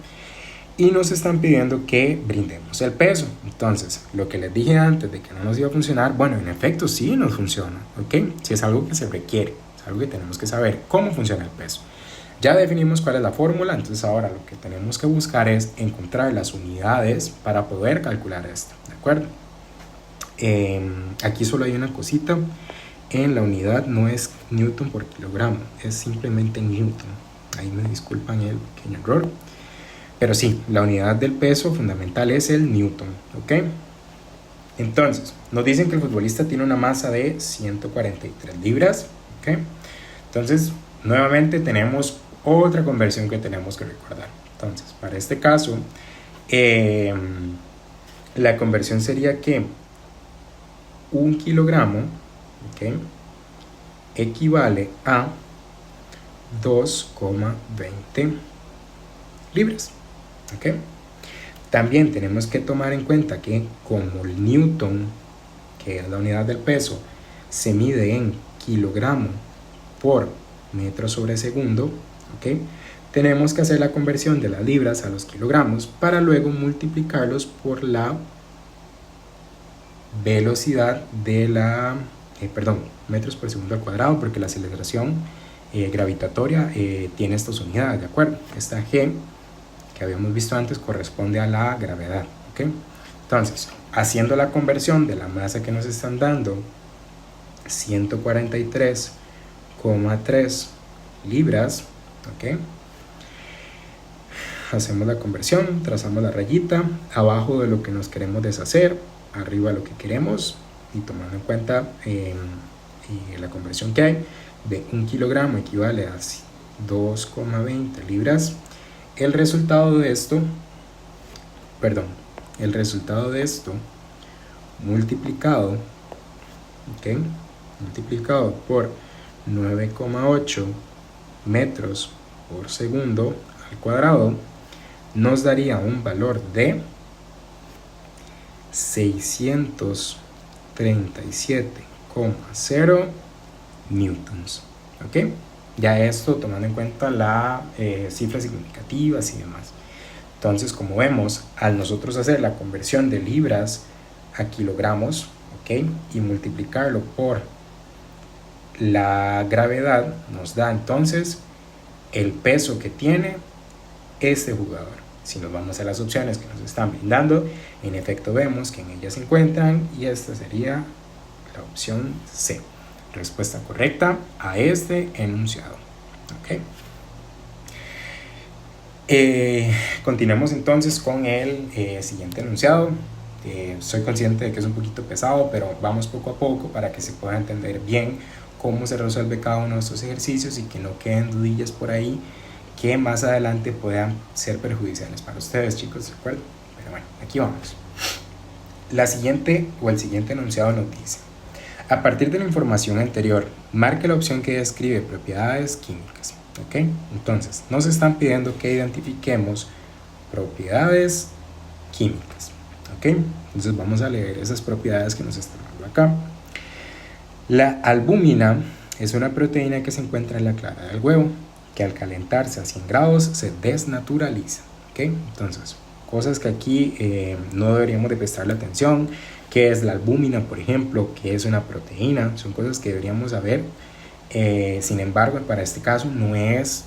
[SPEAKER 1] Y nos están pidiendo que brindemos el peso. Entonces, lo que les dije antes de que no nos iba a funcionar, bueno, en efecto sí nos funciona, ¿ok? Si es algo que se requiere, es algo que tenemos que saber cómo funciona el peso. Ya definimos cuál es la fórmula, entonces ahora lo que tenemos que buscar es encontrar las unidades para poder calcular esto, ¿de acuerdo? Aquí solo hay una cosita: en la unidad no es newton por kilogramo, es simplemente newton. Ahí me disculpan el pequeño error. Pero sí, la unidad del peso fundamental es el newton, ¿ok? Entonces, nos dicen que el futbolista tiene una masa de 143 libras, ¿ok? Entonces, nuevamente tenemos otra conversión que tenemos que recordar. Entonces, para este caso, la conversión sería que 1 kilogramo, ¿ok?, equivale a 2,20 libras. ¿Ok? También tenemos que tomar en cuenta que como el newton, que es la unidad del peso, se mide en kilogramo por metro sobre segundo, ¿ok?, tenemos que hacer la conversión de las libras a los kilogramos para luego multiplicarlos por la velocidad de la, metros por segundo al cuadrado, porque la aceleración gravitatoria tiene estas unidades, ¿de acuerdo? Esta G que habíamos visto antes corresponde a la gravedad, ¿ok? Entonces, haciendo la conversión de la masa que nos están dando, 143,3 libras, ¿ok? Hacemos la conversión, trazamos la rayita, abajo de lo que nos queremos deshacer, arriba lo que queremos, y tomando en cuenta la conversión que hay, de 1 kilogramo equivale a 2,20 libras. El resultado de esto multiplicado, ¿ok?, multiplicado por 9,8 metros por segundo al cuadrado, nos daría un valor de 637,0 newtons. ¿Ok? Ya esto tomando en cuenta las cifras significativas y demás. Entonces, como vemos, al nosotros hacer la conversión de libras a kilogramos, ¿ok?, y multiplicarlo por la gravedad, nos da entonces el peso que tiene este jugador. Si nos vamos a las opciones que nos están brindando, en efecto vemos que en ellas se encuentran, y esta sería la opción C. Respuesta correcta a este enunciado. ¿Ok? Continuemos entonces con el siguiente enunciado. Soy consciente de que es un poquito pesado, pero vamos poco a poco para que se pueda entender bien cómo se resuelve cada uno de estos ejercicios y que no queden dudillas por ahí que más adelante puedan ser perjudiciales para ustedes, chicos, ¿de acuerdo? Pero bueno, aquí vamos. El siguiente enunciado nos dice: a partir de la información anterior, marque la opción que describe propiedades químicas. ¿Ok? Entonces, nos están pidiendo que identifiquemos propiedades químicas. ¿ok? Entonces vamos a leer esas propiedades que nos están dando acá. La albúmina es una proteína que se encuentra en la clara del huevo, que al calentarse a 100 grados se desnaturaliza, ¿ok? Entonces, cosas que aquí no deberíamos de prestarle atención. ¿Qué es la albúmina, por ejemplo? ¿Qué es una proteína? Son cosas que deberíamos saber. Sin embargo, para este caso no es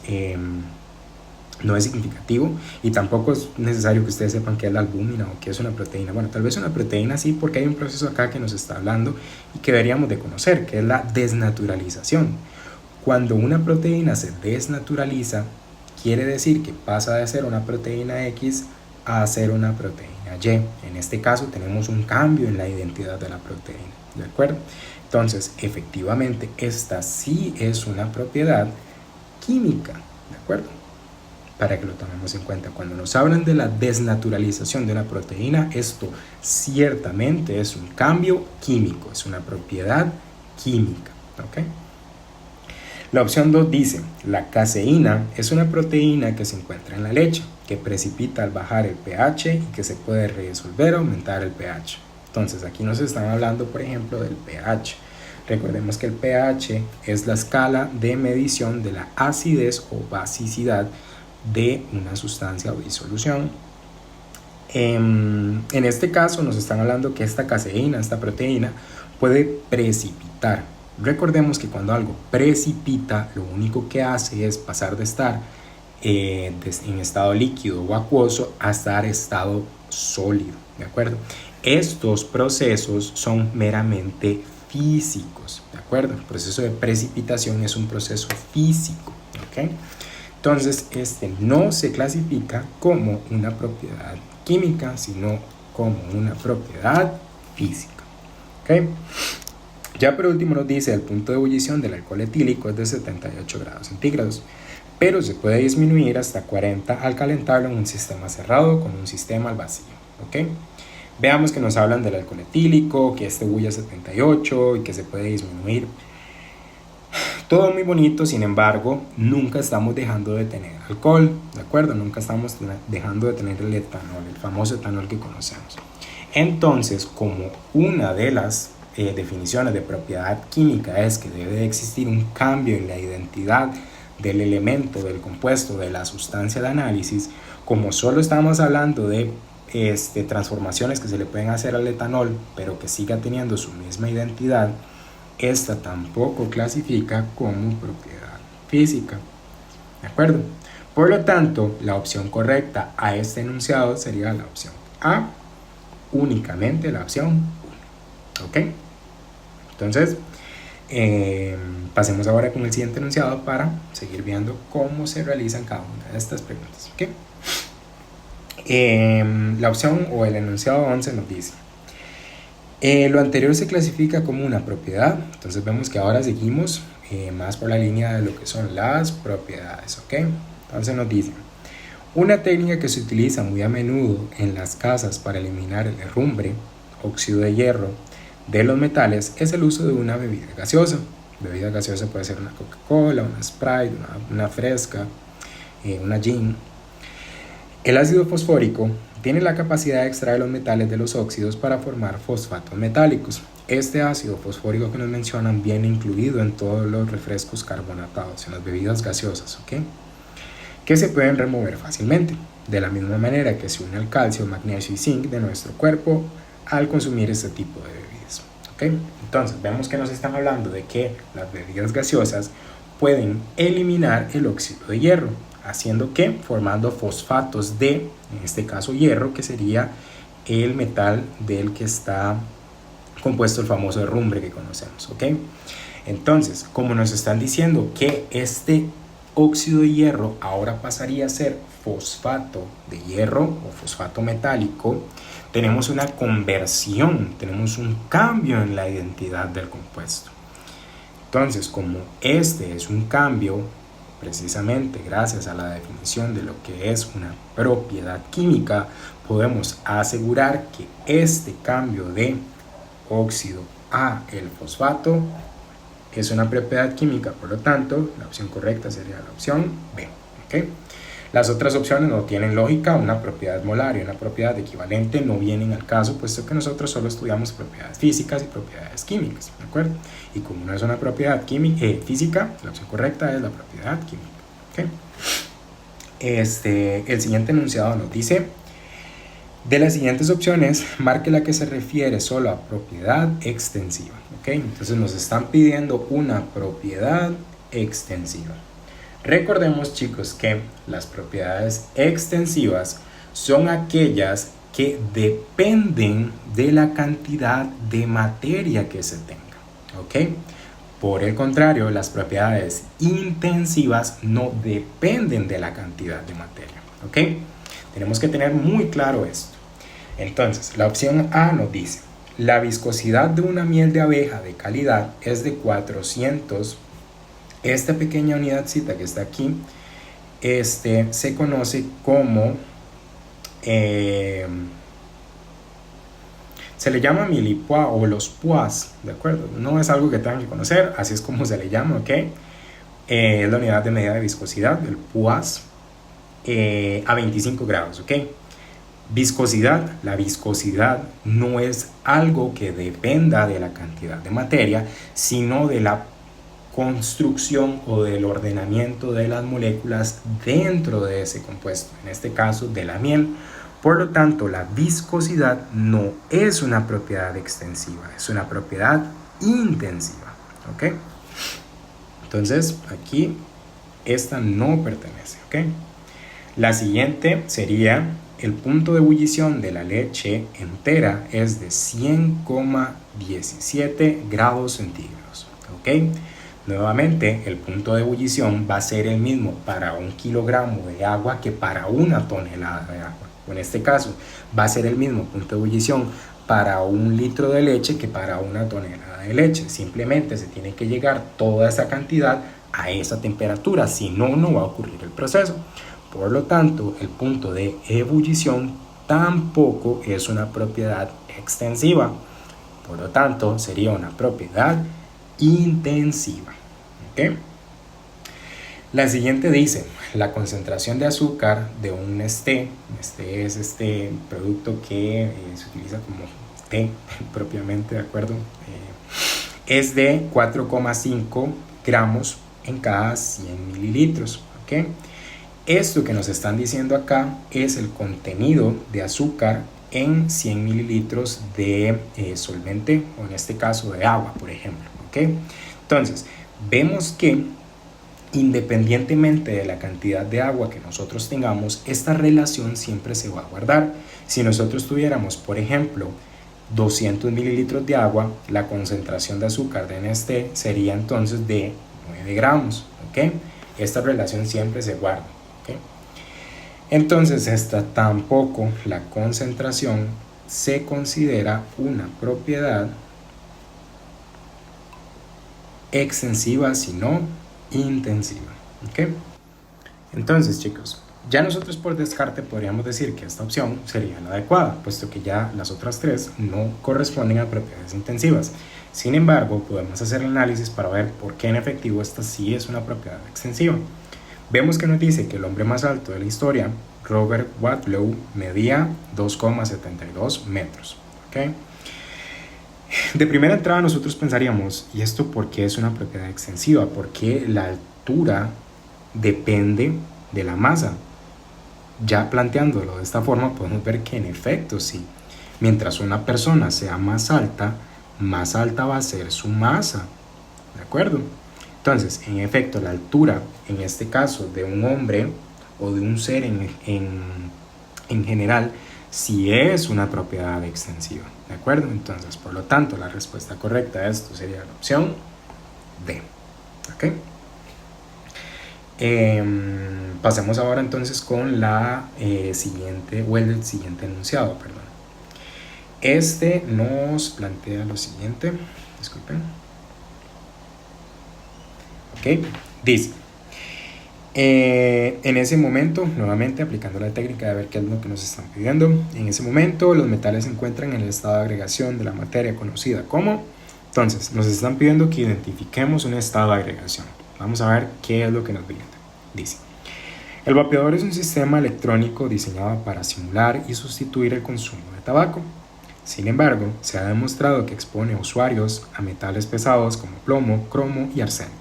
[SPEAKER 1] significativo, y tampoco es necesario que ustedes sepan qué es la albúmina o qué es una proteína. Bueno, tal vez una proteína sí, porque hay un proceso acá que nos está hablando y que deberíamos de conocer, que es la desnaturalización. Cuando una proteína se desnaturaliza, quiere decir que pasa de ser una proteína X a ser una proteína Y. En este caso tenemos un cambio en la identidad de la proteína, ¿de acuerdo? Entonces, efectivamente, esta sí es una propiedad química, ¿de acuerdo? Para que lo tomemos en cuenta. Cuando nos hablan de la desnaturalización de una proteína, esto ciertamente es un cambio químico, es una propiedad química, ¿ok? La opción 2 dice, la caseína es una proteína que se encuentra en la leche, que precipita al bajar el pH y que se puede resolver o aumentar el pH. Entonces aquí nos están hablando, por ejemplo, del pH. Recordemos que el pH es la escala de medición de la acidez o basicidad de una sustancia o disolución. En este caso nos están hablando que esta caseína, esta proteína, puede precipitar. Recordemos que cuando algo precipita, lo único que hace es pasar de estar en estado líquido o acuoso a estar en estado sólido, ¿de acuerdo? Estos procesos son meramente físicos, ¿de acuerdo? El proceso de precipitación es un proceso físico, ¿ok? Entonces, este no se clasifica como una propiedad química, sino como una propiedad física, ¿ok? Ya por último nos dice el punto de ebullición del alcohol etílico es de 78 grados centígrados, pero se puede disminuir hasta 40 al calentarlo en un sistema cerrado con un sistema al vacío, ¿ok? Veamos que nos hablan del alcohol etílico, que este bulle a 78 y que se puede disminuir. Todo muy bonito, sin embargo, nunca estamos dejando de tener alcohol, ¿de acuerdo? Nunca estamos dejando de tener el etanol, el famoso etanol que conocemos. Entonces, como una de las definiciones de propiedad química es que debe de existir un cambio en la identidad del elemento, del compuesto, de la sustancia de análisis, como solo estamos hablando de transformaciones que se le pueden hacer al etanol, pero que siga teniendo su misma identidad, esta tampoco clasifica como propiedad física, ¿de acuerdo? Por lo tanto, la opción correcta a este enunciado sería la opción A, únicamente la opción 1, ¿ok? Entonces, pasemos ahora con el siguiente enunciado para seguir viendo cómo se realizan cada una de estas preguntas, ¿ok? La opción o el enunciado 11 nos dice, lo anterior se clasifica como una propiedad. Entonces vemos que ahora seguimos más por la línea de lo que son las propiedades, ¿ok? Entonces nos dice, una técnica que se utiliza muy a menudo en las casas para eliminar el herrumbre, óxido de hierro, de los metales es el uso de una bebida gaseosa. Bebida gaseosa puede ser una Coca-Cola, una Sprite, una fresca, una gin. El ácido fosfórico tiene la capacidad de extraer los metales de los óxidos para formar fosfatos metálicos. Este ácido fosfórico que nos mencionan viene incluido en todos los refrescos carbonatados, en las bebidas gaseosas, ¿ok? Que se pueden remover fácilmente, de la misma manera que se une el calcio, magnesio y zinc de nuestro cuerpo al consumir este tipo de bebidas, ¿ok? Entonces vemos que nos están hablando de que las bebidas gaseosas pueden eliminar el óxido de hierro, haciendo que formando fosfatos de, en este caso hierro, que sería el metal del que está compuesto el famoso herrumbre que conocemos, ¿ok? Entonces, como nos están diciendo que este óxido de hierro ahora pasaría a ser fosfato de hierro o fosfato metálico, tenemos una conversión, tenemos un cambio en la identidad del compuesto. Entonces, como este es un cambio, precisamente gracias a la definición de lo que es una propiedad química, podemos asegurar que este cambio de óxido a el fosfato es una propiedad química. Por lo tanto, la opción correcta sería la opción B, ¿ok? Las otras opciones no tienen lógica, una propiedad molar y una propiedad equivalente no vienen al caso, puesto que nosotros solo estudiamos propiedades físicas y propiedades químicas, ¿de acuerdo? Y como no es una propiedad física, la opción correcta es la propiedad química, ¿ok? El siguiente enunciado nos dice: de las siguientes opciones, marque la que se refiere solo a propiedad extensiva, ¿ok? Entonces nos están pidiendo una propiedad extensiva. Recordemos, chicos, que las propiedades extensivas son aquellas que dependen de la cantidad de materia que se tenga, ¿ok? Por el contrario, las propiedades intensivas no dependen de la cantidad de materia, ¿ok? Tenemos que tener muy claro esto. Entonces, la opción A nos dice: la viscosidad de una miel de abeja de calidad es de 400. Esta pequeña unidadcita que está aquí, se conoce como, se le llama milipois o los pois, ¿de acuerdo? No es algo que tengan que conocer, así es como se le llama, ¿ok? Es la unidad de medida de viscosidad, el pois, a 25 grados, ¿ok? Viscosidad, la viscosidad no es algo que dependa de la cantidad de materia, sino de la construcción o del ordenamiento de las moléculas dentro de ese compuesto, en este caso de la miel. Por lo tanto, la viscosidad no es una propiedad extensiva, es una propiedad intensiva, ¿ok? Entonces, aquí esta no pertenece, ¿ok? La siguiente sería: el punto de ebullición de la leche entera es de 100,17 grados centígrados, ¿ok? Nuevamente, el punto de ebullición va a ser el mismo para 1 kilogramo de agua que para 1 tonelada de agua. O en este caso, va a ser el mismo punto de ebullición para 1 litro de leche que para 1 tonelada de leche. Simplemente se tiene que llegar toda esa cantidad a esa temperatura, si no, no va a ocurrir el proceso. Por lo tanto, el punto de ebullición tampoco es una propiedad extensiva. Por lo tanto, sería una propiedad intensiva, ¿ok? La siguiente dice: la concentración de azúcar de un Nesté es este producto que se utiliza como té propiamente, ¿de acuerdo? Es de 4,5 gramos en cada 100 mililitros, ¿ok? Esto que nos están diciendo acá es el contenido de azúcar en 100 mililitros de solvente, o en este caso de agua, por ejemplo, ¿ok? Entonces, vemos que independientemente de la cantidad de agua que nosotros tengamos, esta relación siempre se va a guardar. Si nosotros tuviéramos, por ejemplo, 200 mililitros de agua, la concentración de azúcar de Nesté sería entonces de 9 gramos, ¿ok? Esta relación siempre se guarda, ¿ok? Entonces, esta tampoco, la concentración, se considera una propiedad extensiva, sino intensiva, ¿ok? Entonces, chicos, ya nosotros por descarte podríamos decir que esta opción sería la adecuada, puesto que ya las otras tres no corresponden a propiedades intensivas. Sin embargo, podemos hacer el análisis para ver por qué en efectivo esta sí es una propiedad extensiva. Vemos que nos dice que el hombre más alto de la historia, Robert Wadlow, medía 2,72 metros, ¿ok? De primera entrada nosotros pensaríamos: ¿y esto por qué es una propiedad extensiva? Porque la altura depende de la masa. Ya planteándolo de esta forma podemos ver que en efecto sí. Mientras una persona sea más alta va a ser su masa, ¿de acuerdo? Entonces, en efecto, la altura, en este caso de un hombre o de un ser en general, sí es una propiedad extensiva, ¿de acuerdo? Entonces, por lo tanto, la respuesta correcta a esto sería la opción D, ¿ok? Pasemos ahora entonces con la siguiente, o el siguiente enunciado, perdón. Este nos plantea lo siguiente, disculpen. Ok, dice: en ese momento, nuevamente aplicando la técnica de ver qué es lo que nos están pidiendo, en ese momento los metales se encuentran en el estado de agregación de la materia conocida como. Entonces, nos están pidiendo que identifiquemos un estado de agregación. Vamos a ver qué es lo que nos piden. Dice: El vapeador es un sistema electrónico diseñado para simular y sustituir el consumo de tabaco. Sin embargo, se ha demostrado que expone a usuarios a metales pesados como plomo, cromo y arsénico.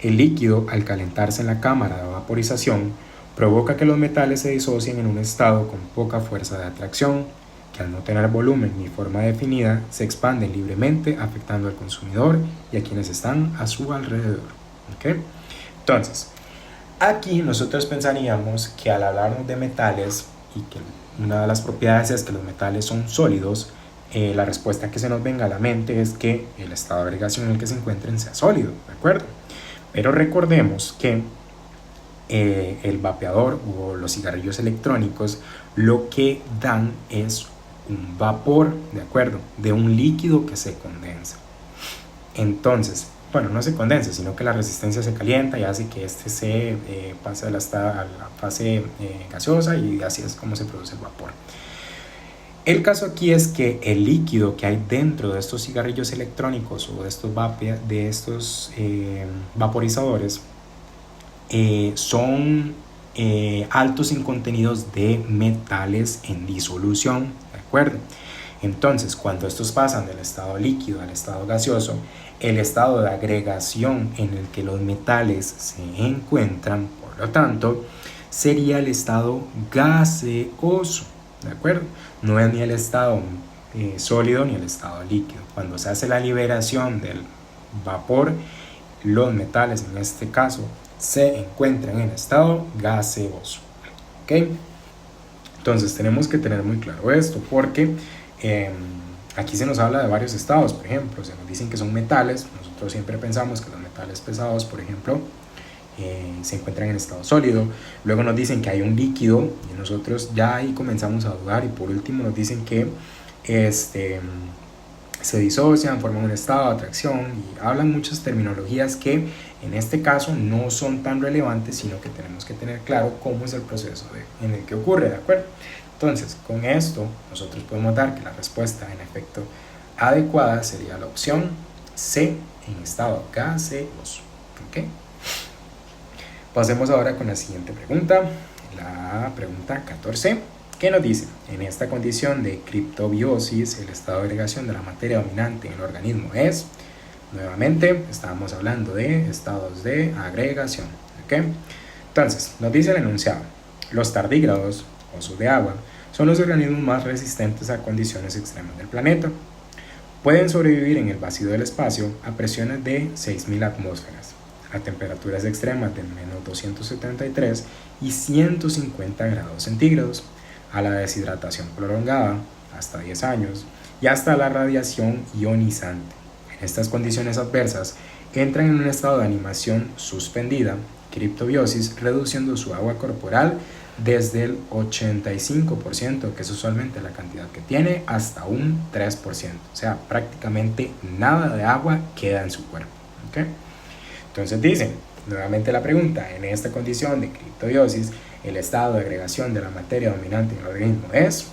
[SPEAKER 1] El líquido, al calentarse en la cámara de vaporización, provoca que los metales se disocien en un estado con poca fuerza de atracción, que al no tener volumen ni forma definida, se expanden libremente afectando al consumidor y a quienes están a su alrededor. ¿Okay? Entonces, aquí nosotros pensaríamos que al hablarnos de metales y que una de las propiedades es que los metales son sólidos, la respuesta que se nos venga a la mente es que el estado de agregación en el que se encuentren sea sólido, ¿de acuerdo? Pero recordemos que el vapeador o los cigarrillos electrónicos lo que dan es un vapor, ¿de acuerdo? De un líquido que se condensa. Entonces, bueno, no se condensa, sino que la resistencia se calienta y hace que este se pase a la fase gaseosa, y así es como se produce el vapor. El caso aquí es que el líquido que hay dentro de estos cigarrillos electrónicos o de estos vaporizadores son altos en contenidos de metales en disolución, ¿de acuerdo? Entonces, cuando estos pasan del estado líquido al estado gaseoso, el estado de agregación en el que los metales se encuentran, por lo tanto, sería el estado gaseoso, ¿de acuerdo? No es ni el estado sólido ni el estado líquido. Cuando se hace la liberación del vapor, los metales en este caso se encuentran en estado gaseoso. ¿Ok? Entonces tenemos que tener muy claro esto, porque aquí se nos habla de varios estados. Por ejemplo, se nos dicen que son metales. Nosotros siempre pensamos que los metales pesados, por ejemplo, se encuentran en estado sólido. Luego nos dicen que hay un líquido y nosotros ya ahí comenzamos a dudar. Y por último nos dicen que se disocian, forman un estado de atracción, y hablan muchas terminologías que en este caso no son tan relevantes, sino que tenemos que tener claro cómo es el proceso en el que ocurre, ¿de acuerdo? Entonces, con esto nosotros podemos dar que la respuesta en efecto adecuada sería la opción C, en estado gaseoso. ¿Ok? Pasemos ahora con la siguiente pregunta, la pregunta 14, que nos dice: en esta condición de criptobiosis, el estado de agregación de la materia dominante en el organismo es, nuevamente, estábamos hablando de estados de agregación. ¿Ok? Entonces, nos dice el enunciado: los tardígrados, osos de agua, son los organismos más resistentes a condiciones extremas del planeta. Pueden sobrevivir en el vacío del espacio a presiones de 6.000 atmósferas, a temperaturas extremas de menos 273 y 150 grados centígrados, a la deshidratación prolongada, hasta 10 años, y hasta la radiación ionizante. En estas condiciones adversas, entran en un estado de animación suspendida, criptobiosis, reduciendo su agua corporal desde el 85%, que es usualmente la cantidad que tiene, hasta un 3%. O sea, prácticamente nada de agua queda en su cuerpo. ¿Okay? Entonces dicen, nuevamente la pregunta: en esta condición de criptobiosis, el estado de agregación de la materia dominante en el organismo es...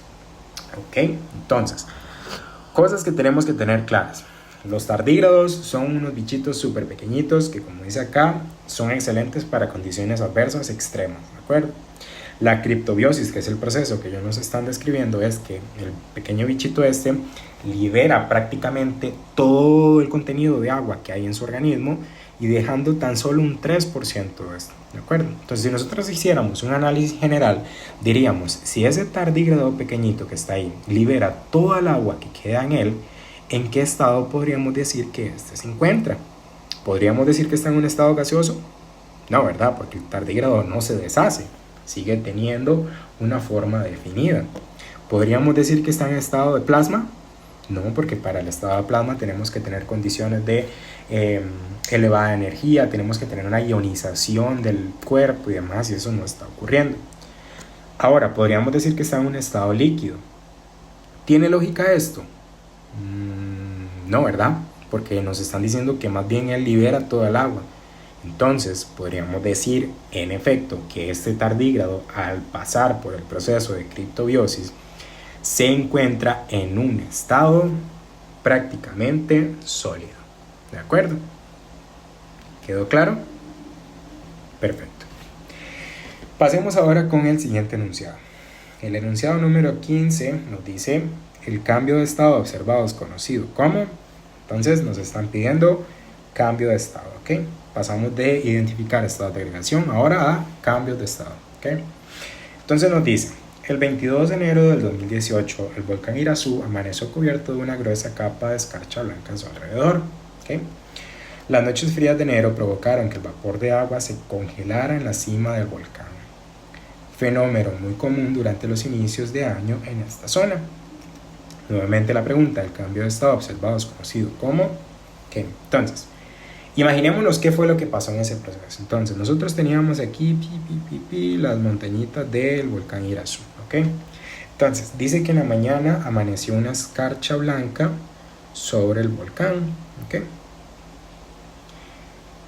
[SPEAKER 1] Ok, entonces, cosas que tenemos que tener claras. Los tardígrados son unos bichitos súper pequeñitos que, como dice acá, son excelentes para condiciones adversas extremas, ¿de acuerdo? La criptobiosis, que es el proceso que ellos nos están describiendo, es que el pequeño bichito libera prácticamente todo el contenido de agua que hay en su organismo, y dejando tan solo un 3% de esto, ¿de acuerdo? Entonces, si nosotros hiciéramos un análisis general, diríamos: si ese tardígrado pequeñito que está ahí libera toda el agua que queda en él, ¿en qué estado podríamos decir que este se encuentra? ¿Podríamos decir que está en un estado gaseoso? No, ¿verdad? Porque el tardígrado no se deshace, sigue teniendo una forma definida. ¿Podríamos decir que está en estado de plasma? No, porque para el estado de plasma tenemos que tener condiciones de elevada energía, tenemos que tener una ionización del cuerpo y demás, y eso no está ocurriendo. Ahora, podríamos decir que está en un estado líquido. ¿Tiene lógica esto? No, ¿verdad? Porque nos están diciendo que más bien él libera toda el agua. Entonces, podríamos decir, en efecto, que este tardígrado, al pasar por el proceso de criptobiosis, se encuentra en un estado prácticamente sólido. ¿De acuerdo? ¿Quedó claro? Perfecto. Pasemos ahora con el siguiente enunciado. El enunciado número 15 nos dice: el cambio de estado observado es conocido como. Entonces nos están pidiendo cambio de estado, ¿ok? Pasamos de identificar estados de agregación ahora a cambios de estado, ¿ok? Entonces nos dice: el 22 de enero del 2018, el volcán Irazú amaneció cubierto de una gruesa capa de escarcha blanca a su alrededor, ¿ok? Las noches frías de enero provocaron que el vapor de agua se congelara en la cima del volcán, fenómeno muy común durante los inicios de año en esta zona. Nuevamente la pregunta: el cambio de estado observado es conocido como. ¿Qué? Entonces, imaginémonos qué fue lo que pasó en ese proceso. Entonces, nosotros teníamos aquí las montañitas del volcán Irazú, ¿ok? Entonces, dice que en la mañana amaneció una escarcha blanca sobre el volcán, ¿ok?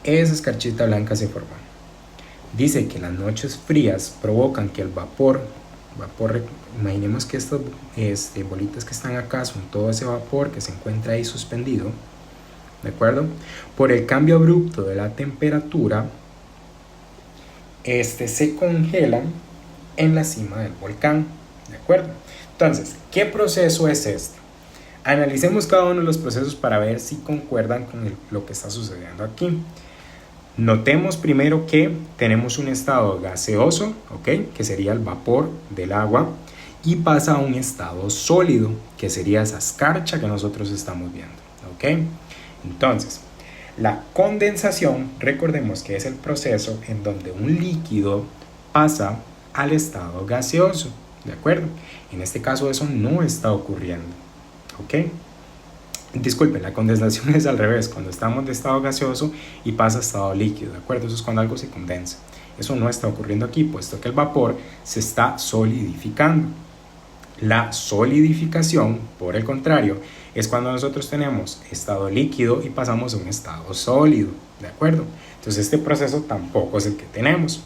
[SPEAKER 1] Esa escarchita blanca se formó. Dice que las noches frías provocan que el vapor, imaginemos que estas bolitas que están acá son todo ese vapor que se encuentra ahí suspendido, ¿de acuerdo? Por el cambio abrupto de la temperatura, se congelan en la cima del volcán, ¿de acuerdo? Entonces, ¿qué proceso es este? Analicemos cada uno de los procesos para ver si concuerdan con lo que está sucediendo aquí. Notemos primero que tenemos un estado gaseoso, ¿ok? Que sería el vapor del agua, y pasa a un estado sólido, que sería esa escarcha que nosotros estamos viendo, ¿ok? Entonces, la condensación, recordemos que es el proceso en donde un líquido pasa al estado gaseoso, ¿de acuerdo? En este caso eso no está ocurriendo, ¿ok? Disculpen, la condensación es al revés, cuando estamos de estado gaseoso y pasa a estado líquido, ¿de acuerdo? Eso es cuando algo se condensa. Eso no está ocurriendo aquí, puesto que el vapor se está solidificando. La solidificación, por el contrario, es cuando nosotros tenemos estado líquido y pasamos a un estado sólido, ¿de acuerdo? Entonces este proceso tampoco es el que tenemos.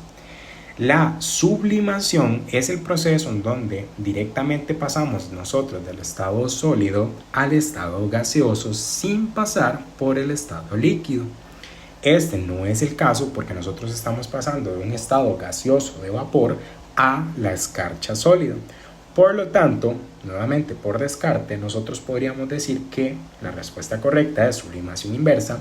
[SPEAKER 1] La sublimación es el proceso en donde directamente pasamos nosotros del estado sólido al estado gaseoso sin pasar por el estado líquido. Este no es el caso porque nosotros estamos pasando de un estado gaseoso de vapor a la escarcha sólida. Por lo tanto, nuevamente por descarte, nosotros podríamos decir que la respuesta correcta es sublimación inversa,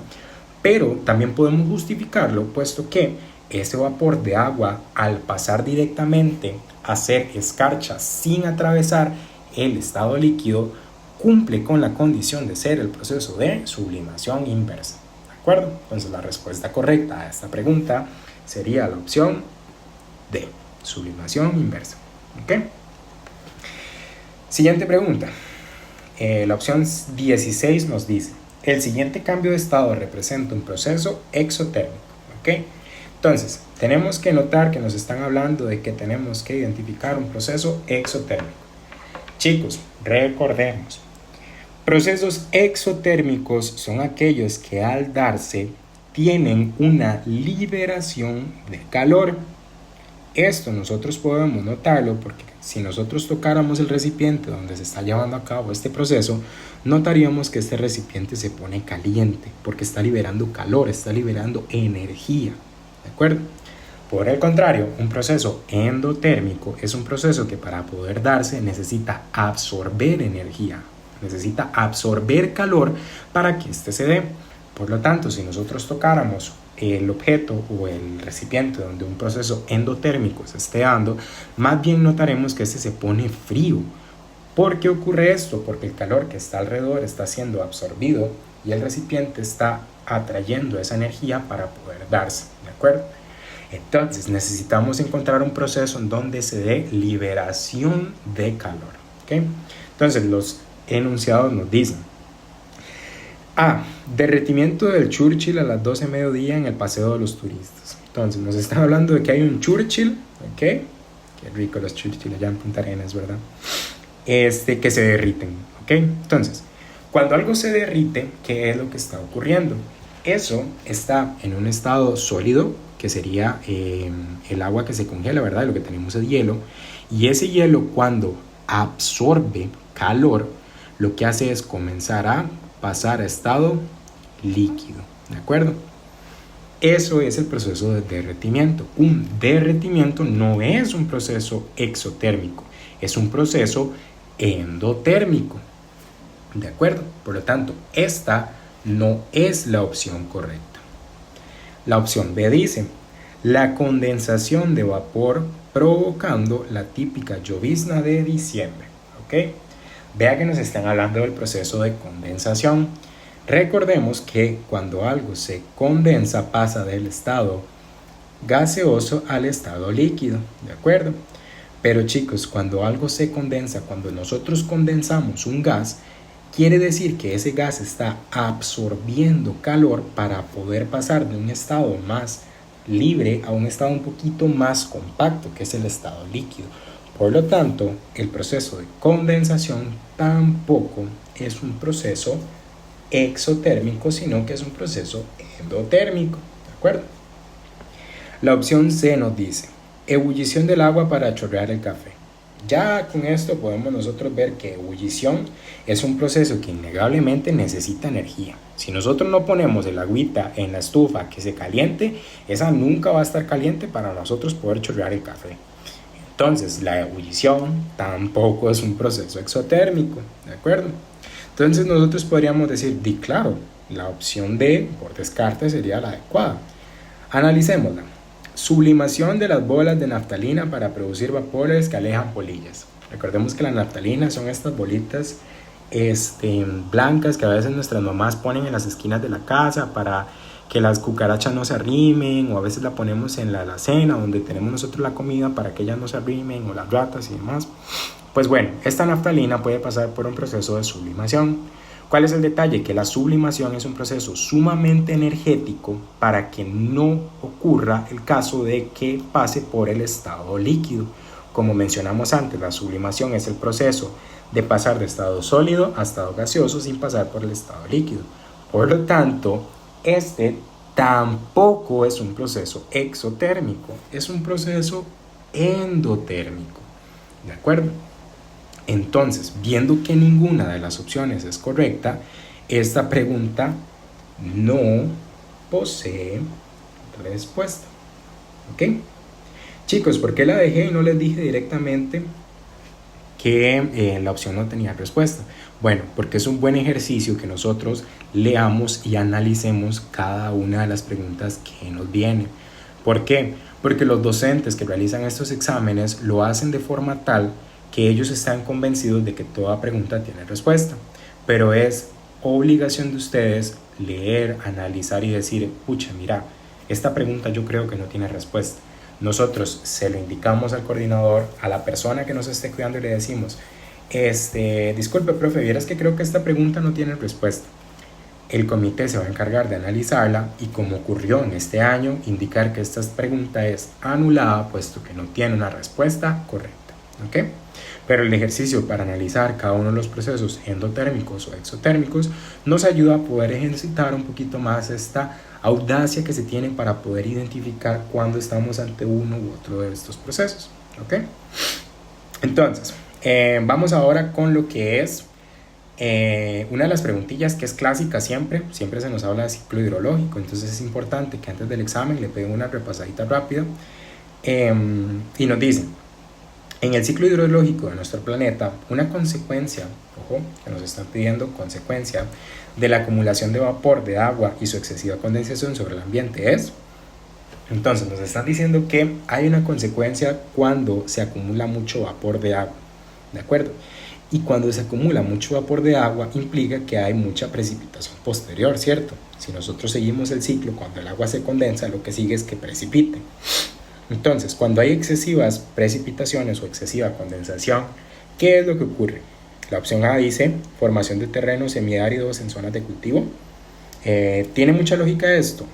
[SPEAKER 1] pero también podemos justificarlo puesto que ese vapor de agua, al pasar directamente a ser escarcha sin atravesar el estado líquido, cumple con la condición de ser el proceso de sublimación inversa, ¿de acuerdo? Entonces la respuesta correcta a esta pregunta sería la opción D, sublimación inversa, ¿ok? Siguiente pregunta. La opción 16 nos dice: el siguiente cambio de estado representa un proceso exotérmico, ¿ok? Entonces, tenemos que notar que nos están hablando de que tenemos que identificar un proceso exotérmico. Chicos, recordemos, procesos exotérmicos son aquellos que al darse tienen una liberación de calor. Esto nosotros podemos notarlo porque si nosotros tocáramos el recipiente donde se está llevando a cabo este proceso, notaríamos que este recipiente se pone caliente porque está liberando calor, está liberando energía. ¿De acuerdo? Por el contrario, un proceso endotérmico es un proceso que para poder darse necesita absorber energía, necesita absorber calor para que éste se dé. Por lo tanto, si nosotros tocáramos el objeto o el recipiente donde un proceso endotérmico se esté dando, más bien notaremos que este se pone frío. ¿Por qué ocurre esto? Porque el calor que está alrededor está siendo absorbido y el recipiente está atrayendo esa energía para poder darse, ¿de acuerdo? Entonces necesitamos encontrar un proceso en donde se dé liberación de calor, ¿ok? Entonces los enunciados nos dicen: A. Derretimiento del Churchill a las 12 de mediodía en el Paseo de los Turistas. Entonces nos están hablando de que hay un Churchill, ¿ok? Qué rico los Churchill allá en Punta Arenas, ¿verdad? Que se derriten, ¿ok? Entonces, cuando algo se derrite, ¿qué es lo que está ocurriendo? Eso está en un estado sólido, que sería el agua que se congela, ¿verdad? Lo que tenemos es hielo. Y ese hielo, cuando absorbe calor, lo que hace es comenzar a pasar a estado líquido, ¿de acuerdo? Eso es el proceso de derretimiento. Un derretimiento no es un proceso exotérmico, es un proceso endotérmico. ¿De acuerdo? Por lo tanto, esta no es la opción correcta. La opción B dice, la condensación de vapor provocando la típica llovizna de diciembre. ¿Ok? Vea que nos están hablando del proceso de condensación. Recordemos que cuando algo se condensa pasa del estado gaseoso al estado líquido, ¿de acuerdo? Pero chicos, cuando algo se condensa, cuando nosotros condensamos un gas, quiere decir que ese gas está absorbiendo calor para poder pasar de un estado más libre a un estado un poquito más compacto, que es el estado líquido. Por lo tanto, el proceso de condensación tampoco es un proceso exotérmico, sino que es un proceso endotérmico, ¿de acuerdo? La opción C nos dice, ebullición del agua para chorrear el café. Ya con esto podemos nosotros ver que ebullición es un proceso que innegablemente necesita energía. Si nosotros no ponemos el agüita en la estufa que se caliente, esa nunca va a estar caliente para nosotros poder chorrear el café. Entonces, la ebullición tampoco es un proceso exotérmico, ¿de acuerdo? Entonces nosotros podríamos decir, di claro, la opción D, por descarte, sería la adecuada. Analicémosla. Sublimación de las bolas de naftalina para producir vapores que alejan polillas. Recordemos que la naftalina son estas bolitas blancas que a veces nuestras mamás ponen en las esquinas de la casa para que las cucarachas no se arrimen, o a veces la ponemos en la alacena donde tenemos nosotros la comida para que ellas no se arrimen, o las ratas y demás. Pues bueno, esta naftalina puede pasar por un proceso de sublimación. ¿Cuál es el detalle? Que la sublimación es un proceso sumamente energético para que no ocurra el caso de que pase por el estado líquido. Como mencionamos antes, la sublimación es el proceso de pasar de estado sólido a estado gaseoso sin pasar por el estado líquido. Por lo tanto, este tampoco es un proceso exotérmico, es un proceso endotérmico. ¿De acuerdo? Entonces, viendo que ninguna de las opciones es correcta, esta pregunta no posee respuesta. ¿Ok? Chicos, ¿por qué la dejé y no les dije directamente que la opción no tenía respuesta? Bueno, porque es un buen ejercicio que nosotros leamos y analicemos cada una de las preguntas que nos vienen. ¿Por qué? Porque los docentes que realizan estos exámenes lo hacen de forma tal que ellos están convencidos de que toda pregunta tiene respuesta, pero es obligación de ustedes leer, analizar y decir, pucha, mira, esta pregunta yo creo que no tiene respuesta. Nosotros se lo indicamos al coordinador, a la persona que nos esté cuidando y le decimos, disculpe, profe, vieras que creo que esta pregunta no tiene respuesta. El comité se va a encargar de analizarla y, como ocurrió en este año, indicar que esta pregunta es anulada puesto que no tiene una respuesta correcta. ¿Ok? Pero el ejercicio para analizar cada uno de los procesos endotérmicos o exotérmicos nos ayuda a poder ejercitar un poquito más esta audacia que se tiene para poder identificar cuando estamos ante uno u otro de estos procesos. ¿Ok? Entonces, vamos ahora con lo que es una de las preguntillas que es clásica siempre se nos habla de ciclo hidrológico, entonces es importante que antes del examen le peguen una repasadita rápida y nos dicen, en el ciclo hidrológico de nuestro planeta, una consecuencia, ojo, que nos están pidiendo consecuencia de la acumulación de vapor de agua y su excesiva condensación sobre el ambiente es, entonces nos están diciendo que hay una consecuencia cuando se acumula mucho vapor de agua, ¿de acuerdo? Y cuando se acumula mucho vapor de agua implica que hay mucha precipitación posterior, ¿cierto? Si nosotros seguimos el ciclo, cuando el agua se condensa, lo que sigue es que precipite. Entonces, cuando hay excesivas precipitaciones o excesiva condensación, ¿qué es lo que ocurre? La opción A dice formación de terrenos semiáridos en zonas de cultivo. ¿Tiene mucha lógica esto?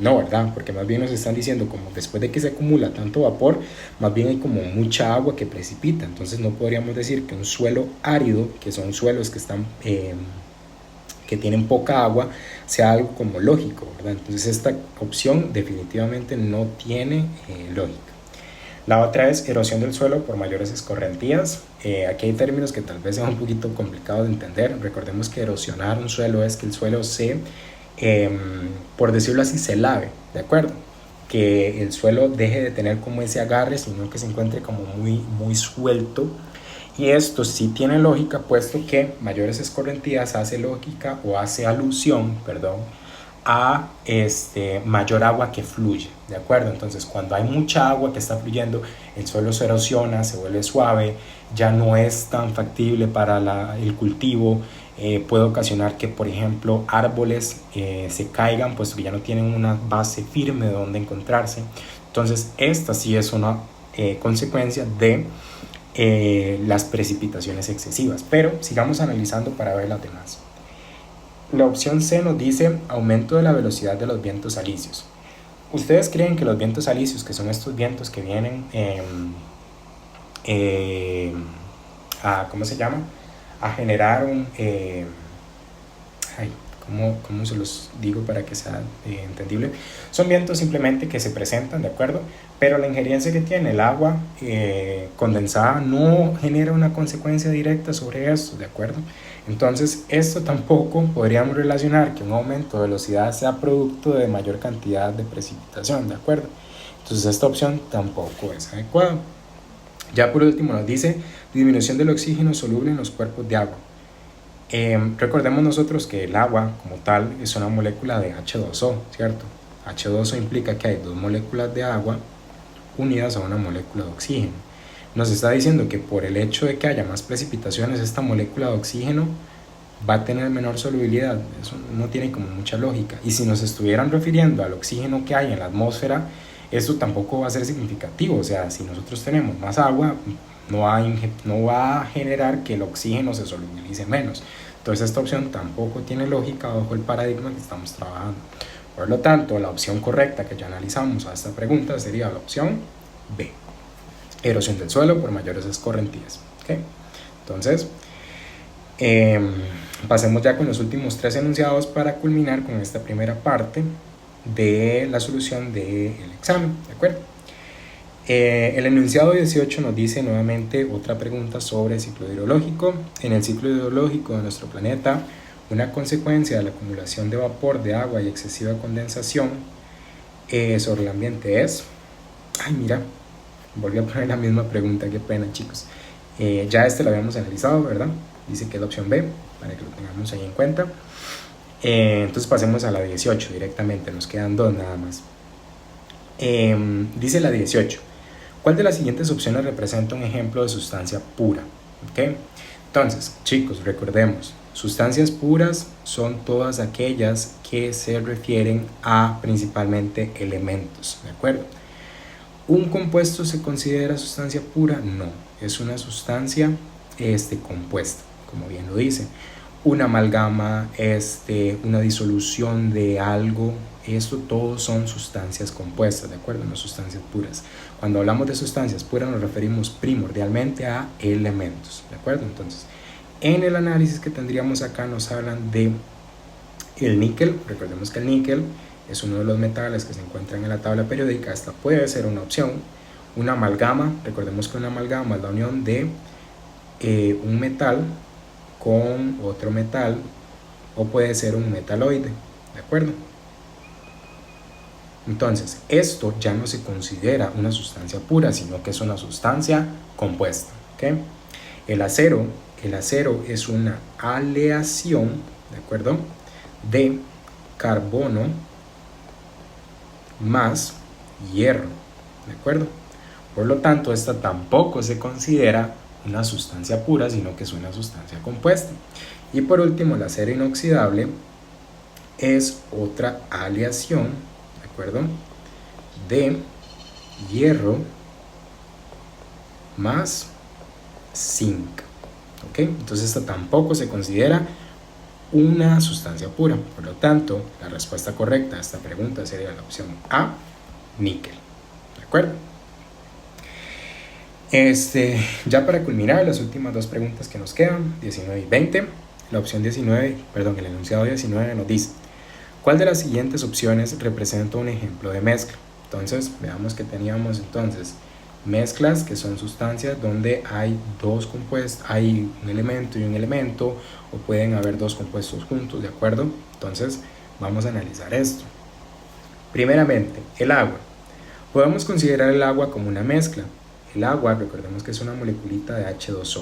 [SPEAKER 1] No, ¿verdad? Porque más bien nos están diciendo como después de que se acumula tanto vapor, más bien hay como mucha agua que precipita. Entonces no podríamos decir que un suelo árido, que son suelos que están que tienen poca agua, sea algo como lógico, ¿verdad? Entonces esta opción definitivamente no tiene lógica. La otra es erosión del suelo por mayores escorrentías. Aquí hay términos que tal vez sean un poquito complicados de entender. Recordemos que erosionar un suelo es que el suelo se por decirlo así, se lave, ¿de acuerdo? Que el suelo deje de tener como ese agarre, sino que se encuentre como muy suelto. Y esto sí tiene lógica, puesto que mayores escorrentías hace lógica o hace alusión, perdón, a mayor agua que fluye, ¿de acuerdo? Entonces, cuando hay mucha agua que está fluyendo, el suelo se erosiona, se vuelve suave, ya no es tan factible para el cultivo, puede ocasionar que, por ejemplo, árboles se caigan, puesto que ya no tienen una base firme de donde encontrarse. Entonces, esta sí es una consecuencia de las precipitaciones excesivas, pero sigamos analizando para ver las demás. La opción C nos dice aumento de la velocidad de los vientos alisios. ¿Ustedes creen que los vientos alisios, que son estos vientos que vienen ¿cómo se llama? A generar un... ¿cómo se los digo para que sea entendible? Son vientos simplemente que se presentan, ¿de acuerdo? Pero la injerencia que tiene el agua condensada no genera una consecuencia directa sobre esto, ¿de acuerdo? Entonces, esto tampoco podríamos relacionar que un aumento de velocidad sea producto de mayor cantidad de precipitación, ¿de acuerdo? Entonces, esta opción tampoco es adecuada. Ya por último nos dice disminución del oxígeno soluble en los cuerpos de agua. Recordemos nosotros que el agua como tal es una molécula de H2O, ¿cierto? H2O implica que hay dos moléculas de agua unidas a una molécula de oxígeno. Nos está diciendo que por el hecho de que haya más precipitaciones, esta molécula de oxígeno va a tener menor solubilidad. Eso no tiene como mucha lógica. Y si nos estuvieran refiriendo al oxígeno que hay en la atmósfera, esto tampoco va a ser significativo. O sea, si nosotros tenemos más agua, no va a generar que el oxígeno se solubilice menos. Entonces esta opción tampoco tiene lógica bajo el paradigma que estamos trabajando. Por lo tanto, la opción correcta que ya analizamos a esta pregunta sería la opción B. Erosión del suelo por mayores escorrentías. ¿Okay? Entonces, pasemos ya con los últimos 3 enunciados para culminar con esta primera parte de la solución del examen. ¿De acuerdo? El enunciado 18 nos dice nuevamente otra pregunta sobre el ciclo hidrológico. En el ciclo hidrológico de nuestro planeta, una consecuencia de la acumulación de vapor de agua y excesiva condensación sobre el ambiente es... mira, volví a poner la misma pregunta, qué pena, chicos. Ya lo habíamos analizado, ¿verdad? Dice que es la opción B, para que lo tengamos ahí en cuenta. Entonces pasemos a la 18 directamente, nos quedan 2 nada más. Dice la 18, ¿cuál de las siguientes opciones representa un ejemplo de sustancia pura? ¿Okay? Entonces, chicos, recordemos, sustancias puras son todas aquellas que se refieren a principalmente elementos, ¿de acuerdo? ¿Un compuesto se considera sustancia pura? No, es una sustancia compuesta, como bien lo dice. Una amalgama, una disolución de algo, esto todos son sustancias compuestas, ¿de acuerdo? No sustancias puras. Cuando hablamos de sustancias puras nos referimos primordialmente a elementos, ¿de acuerdo? Entonces, en el análisis que tendríamos acá nos hablan de el níquel. Recordemos que el níquel es uno de los metales que se encuentran en la tabla periódica. Esta puede ser una opción. Una amalgama, recordemos que una amalgama es la unión de un metal con otro metal, o puede ser un metaloide, ¿de acuerdo? Entonces, esto ya no se considera una sustancia pura, sino que es una sustancia compuesta, ¿ok? El acero es una aleación, ¿de acuerdo?, de carbono más hierro, ¿de acuerdo? Por lo tanto, esta tampoco se considera una sustancia pura, sino que es una sustancia compuesta. Y por último, el acero inoxidable es otra aleación, ¿de acuerdo?, de hierro más zinc, ¿ok? Entonces esta tampoco se considera una sustancia pura. Por lo tanto, la respuesta correcta a esta pregunta sería la opción A, níquel, ¿de acuerdo? Ya para culminar, las últimas 2 preguntas que nos quedan, 19 y 20, la opción 19, perdón, el enunciado 19 nos dice, ¿cuál de las siguientes opciones representa un ejemplo de mezcla? Entonces, veamos que teníamos entonces mezclas, que son sustancias donde hay 2 compuestos, hay un elemento y un elemento, o pueden haber 2 compuestos juntos, ¿de acuerdo? Entonces, Vamos a analizar esto. Primeramente, el agua. Podemos considerar el agua como una mezcla. El agua, recordemos que es una moleculita de H2O.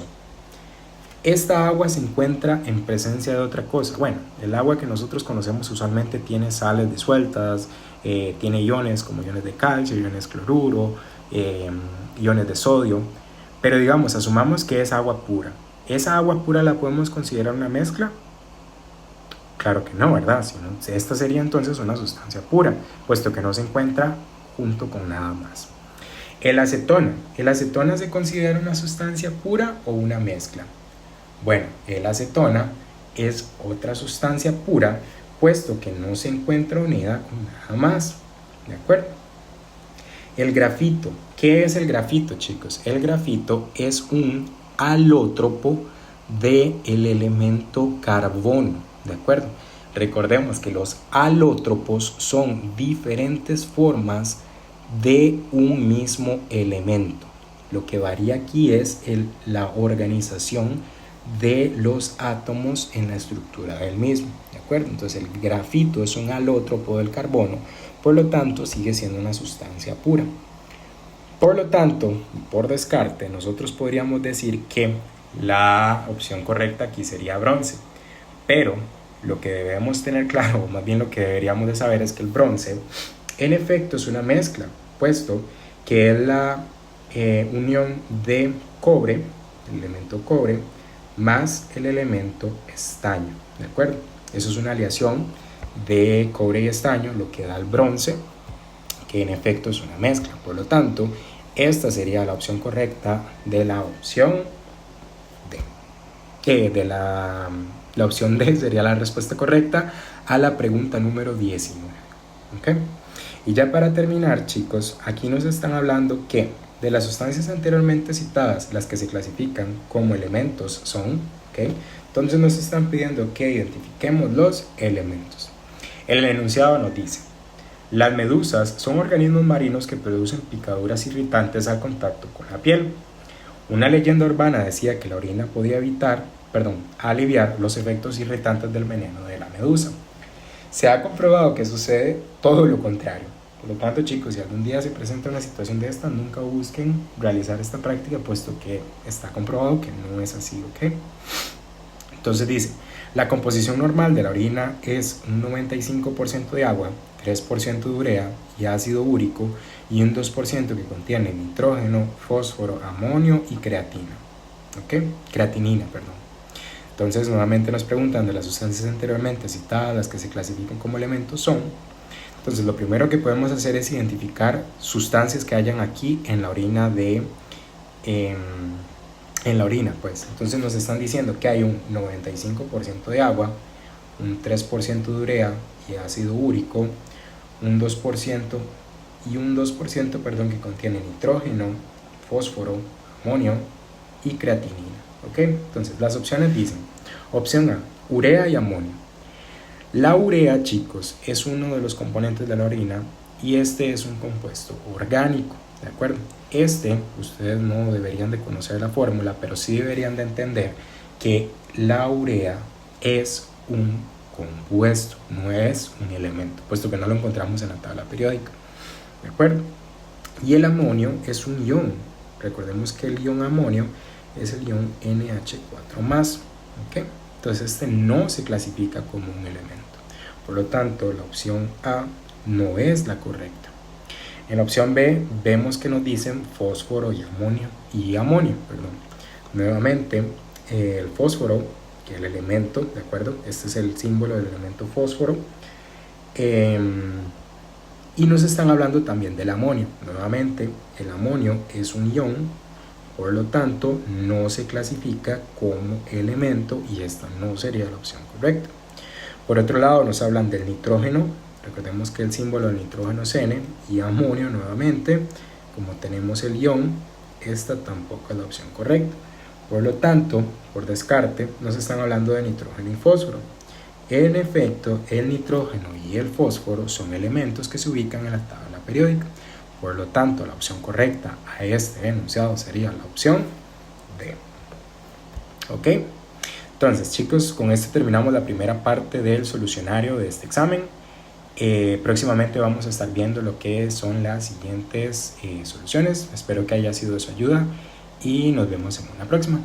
[SPEAKER 1] Esta agua se encuentra en presencia de otra cosa. Bueno, el agua que nosotros conocemos usualmente tiene sales disueltas, tiene iones como iones de calcio, iones cloruro, iones de sodio, pero digamos, asumamos que es agua pura. ¿Esa agua pura la podemos considerar una mezcla? Claro que no, ¿verdad? Esta sería entonces una sustancia pura, puesto que no se encuentra junto con nada más. ¿El acetona se considera una sustancia pura o una mezcla? Bueno, el acetona es otra sustancia pura, puesto que no se encuentra unida con nada más. ¿De acuerdo? El grafito. ¿Qué es el grafito, chicos? El grafito es un alótropo del elemento carbono. ¿De acuerdo? Recordemos que los alótropos son diferentes formas de un mismo elemento. Lo que varía aquí es la organización de los átomos en la estructura del mismo. ¿De acuerdo? Entonces el grafito es un alótropo del carbono, por lo tanto sigue siendo una sustancia pura. Por lo tanto, por descarte, nosotros podríamos decir que la opción correcta aquí sería bronce. Pero lo que debemos tener claro, o más bien lo que deberíamos de saber, es que el bronce en efecto es una mezcla, puesto que es la unión de cobre, el elemento cobre, más el elemento estaño, ¿de acuerdo? Eso es una aleación de cobre y estaño, lo que da el bronce, que en efecto es una mezcla. Por lo tanto, esta sería la opción correcta de la opción D. La opción D sería la respuesta correcta a la pregunta número 19. ¿Okay? Y ya para terminar, chicos, aquí nos están hablando que de las sustancias anteriormente citadas, las que se clasifican como elementos son, ¿okay? Entonces nos están pidiendo que identifiquemos los elementos. El enunciado nos dice: las medusas son organismos marinos que producen picaduras irritantes al contacto con la piel. Una leyenda urbana decía que la orina podía aliviar los efectos irritantes del veneno de la medusa. Se ha comprobado que sucede todo lo contrario. Por lo tanto, chicos, si algún día se presenta una situación de esta, nunca busquen realizar esta práctica, puesto que está comprobado que no es así, ¿ok? Entonces dice, la composición normal de la orina es un 95% de agua, 3% de urea y ácido úrico, y un 2% que contiene nitrógeno, fósforo, amonio y creatinina. Entonces nuevamente nos preguntan de las sustancias anteriormente citadas, las que se clasifican como elementos son. Entonces lo primero que podemos hacer es identificar sustancias que hayan aquí en la orina pues. Entonces nos están diciendo que hay un 95% de agua, un 3% de urea y ácido úrico, un 2% que contiene nitrógeno, fósforo, amonio y creatinina. ¿Ok? Entonces las opciones dicen, opción A, urea y amonio. La urea, chicos, es uno de los componentes de la orina y este es un compuesto orgánico, ¿de acuerdo? Ustedes no deberían de conocer la fórmula, pero sí deberían de entender que la urea es un compuesto, no es un elemento, puesto que no lo encontramos en la tabla periódica, ¿de acuerdo? Y el amonio es un ion. Recordemos que el ion amonio es el ion NH4+, ¿ok? Entonces no se clasifica como un elemento. Por lo tanto, la opción A no es la correcta. En la opción B vemos que nos dicen fósforo y amonio. Nuevamente, el fósforo, que es el elemento, ¿de acuerdo? Este es el símbolo del elemento fósforo. Y nos están hablando también del amonio. Nuevamente, el amonio es un ion, por lo tanto no se clasifica como elemento y esta no sería la opción correcta. Por otro lado nos hablan del nitrógeno. Recordemos que el símbolo del nitrógeno es N, y amonio nuevamente, como tenemos el ion, esta tampoco es la opción correcta. Por lo tanto, por descarte, nos están hablando de nitrógeno y fósforo. En efecto, el nitrógeno y el fósforo son elementos que se ubican en la tabla periódica. Por lo tanto, la opción correcta a este enunciado sería la opción D. ¿Ok? Entonces, chicos, con esto terminamos la primera parte del solucionario de este examen. Próximamente vamos a estar viendo lo que son las siguientes soluciones. Espero que haya sido de su ayuda y nos vemos en una próxima.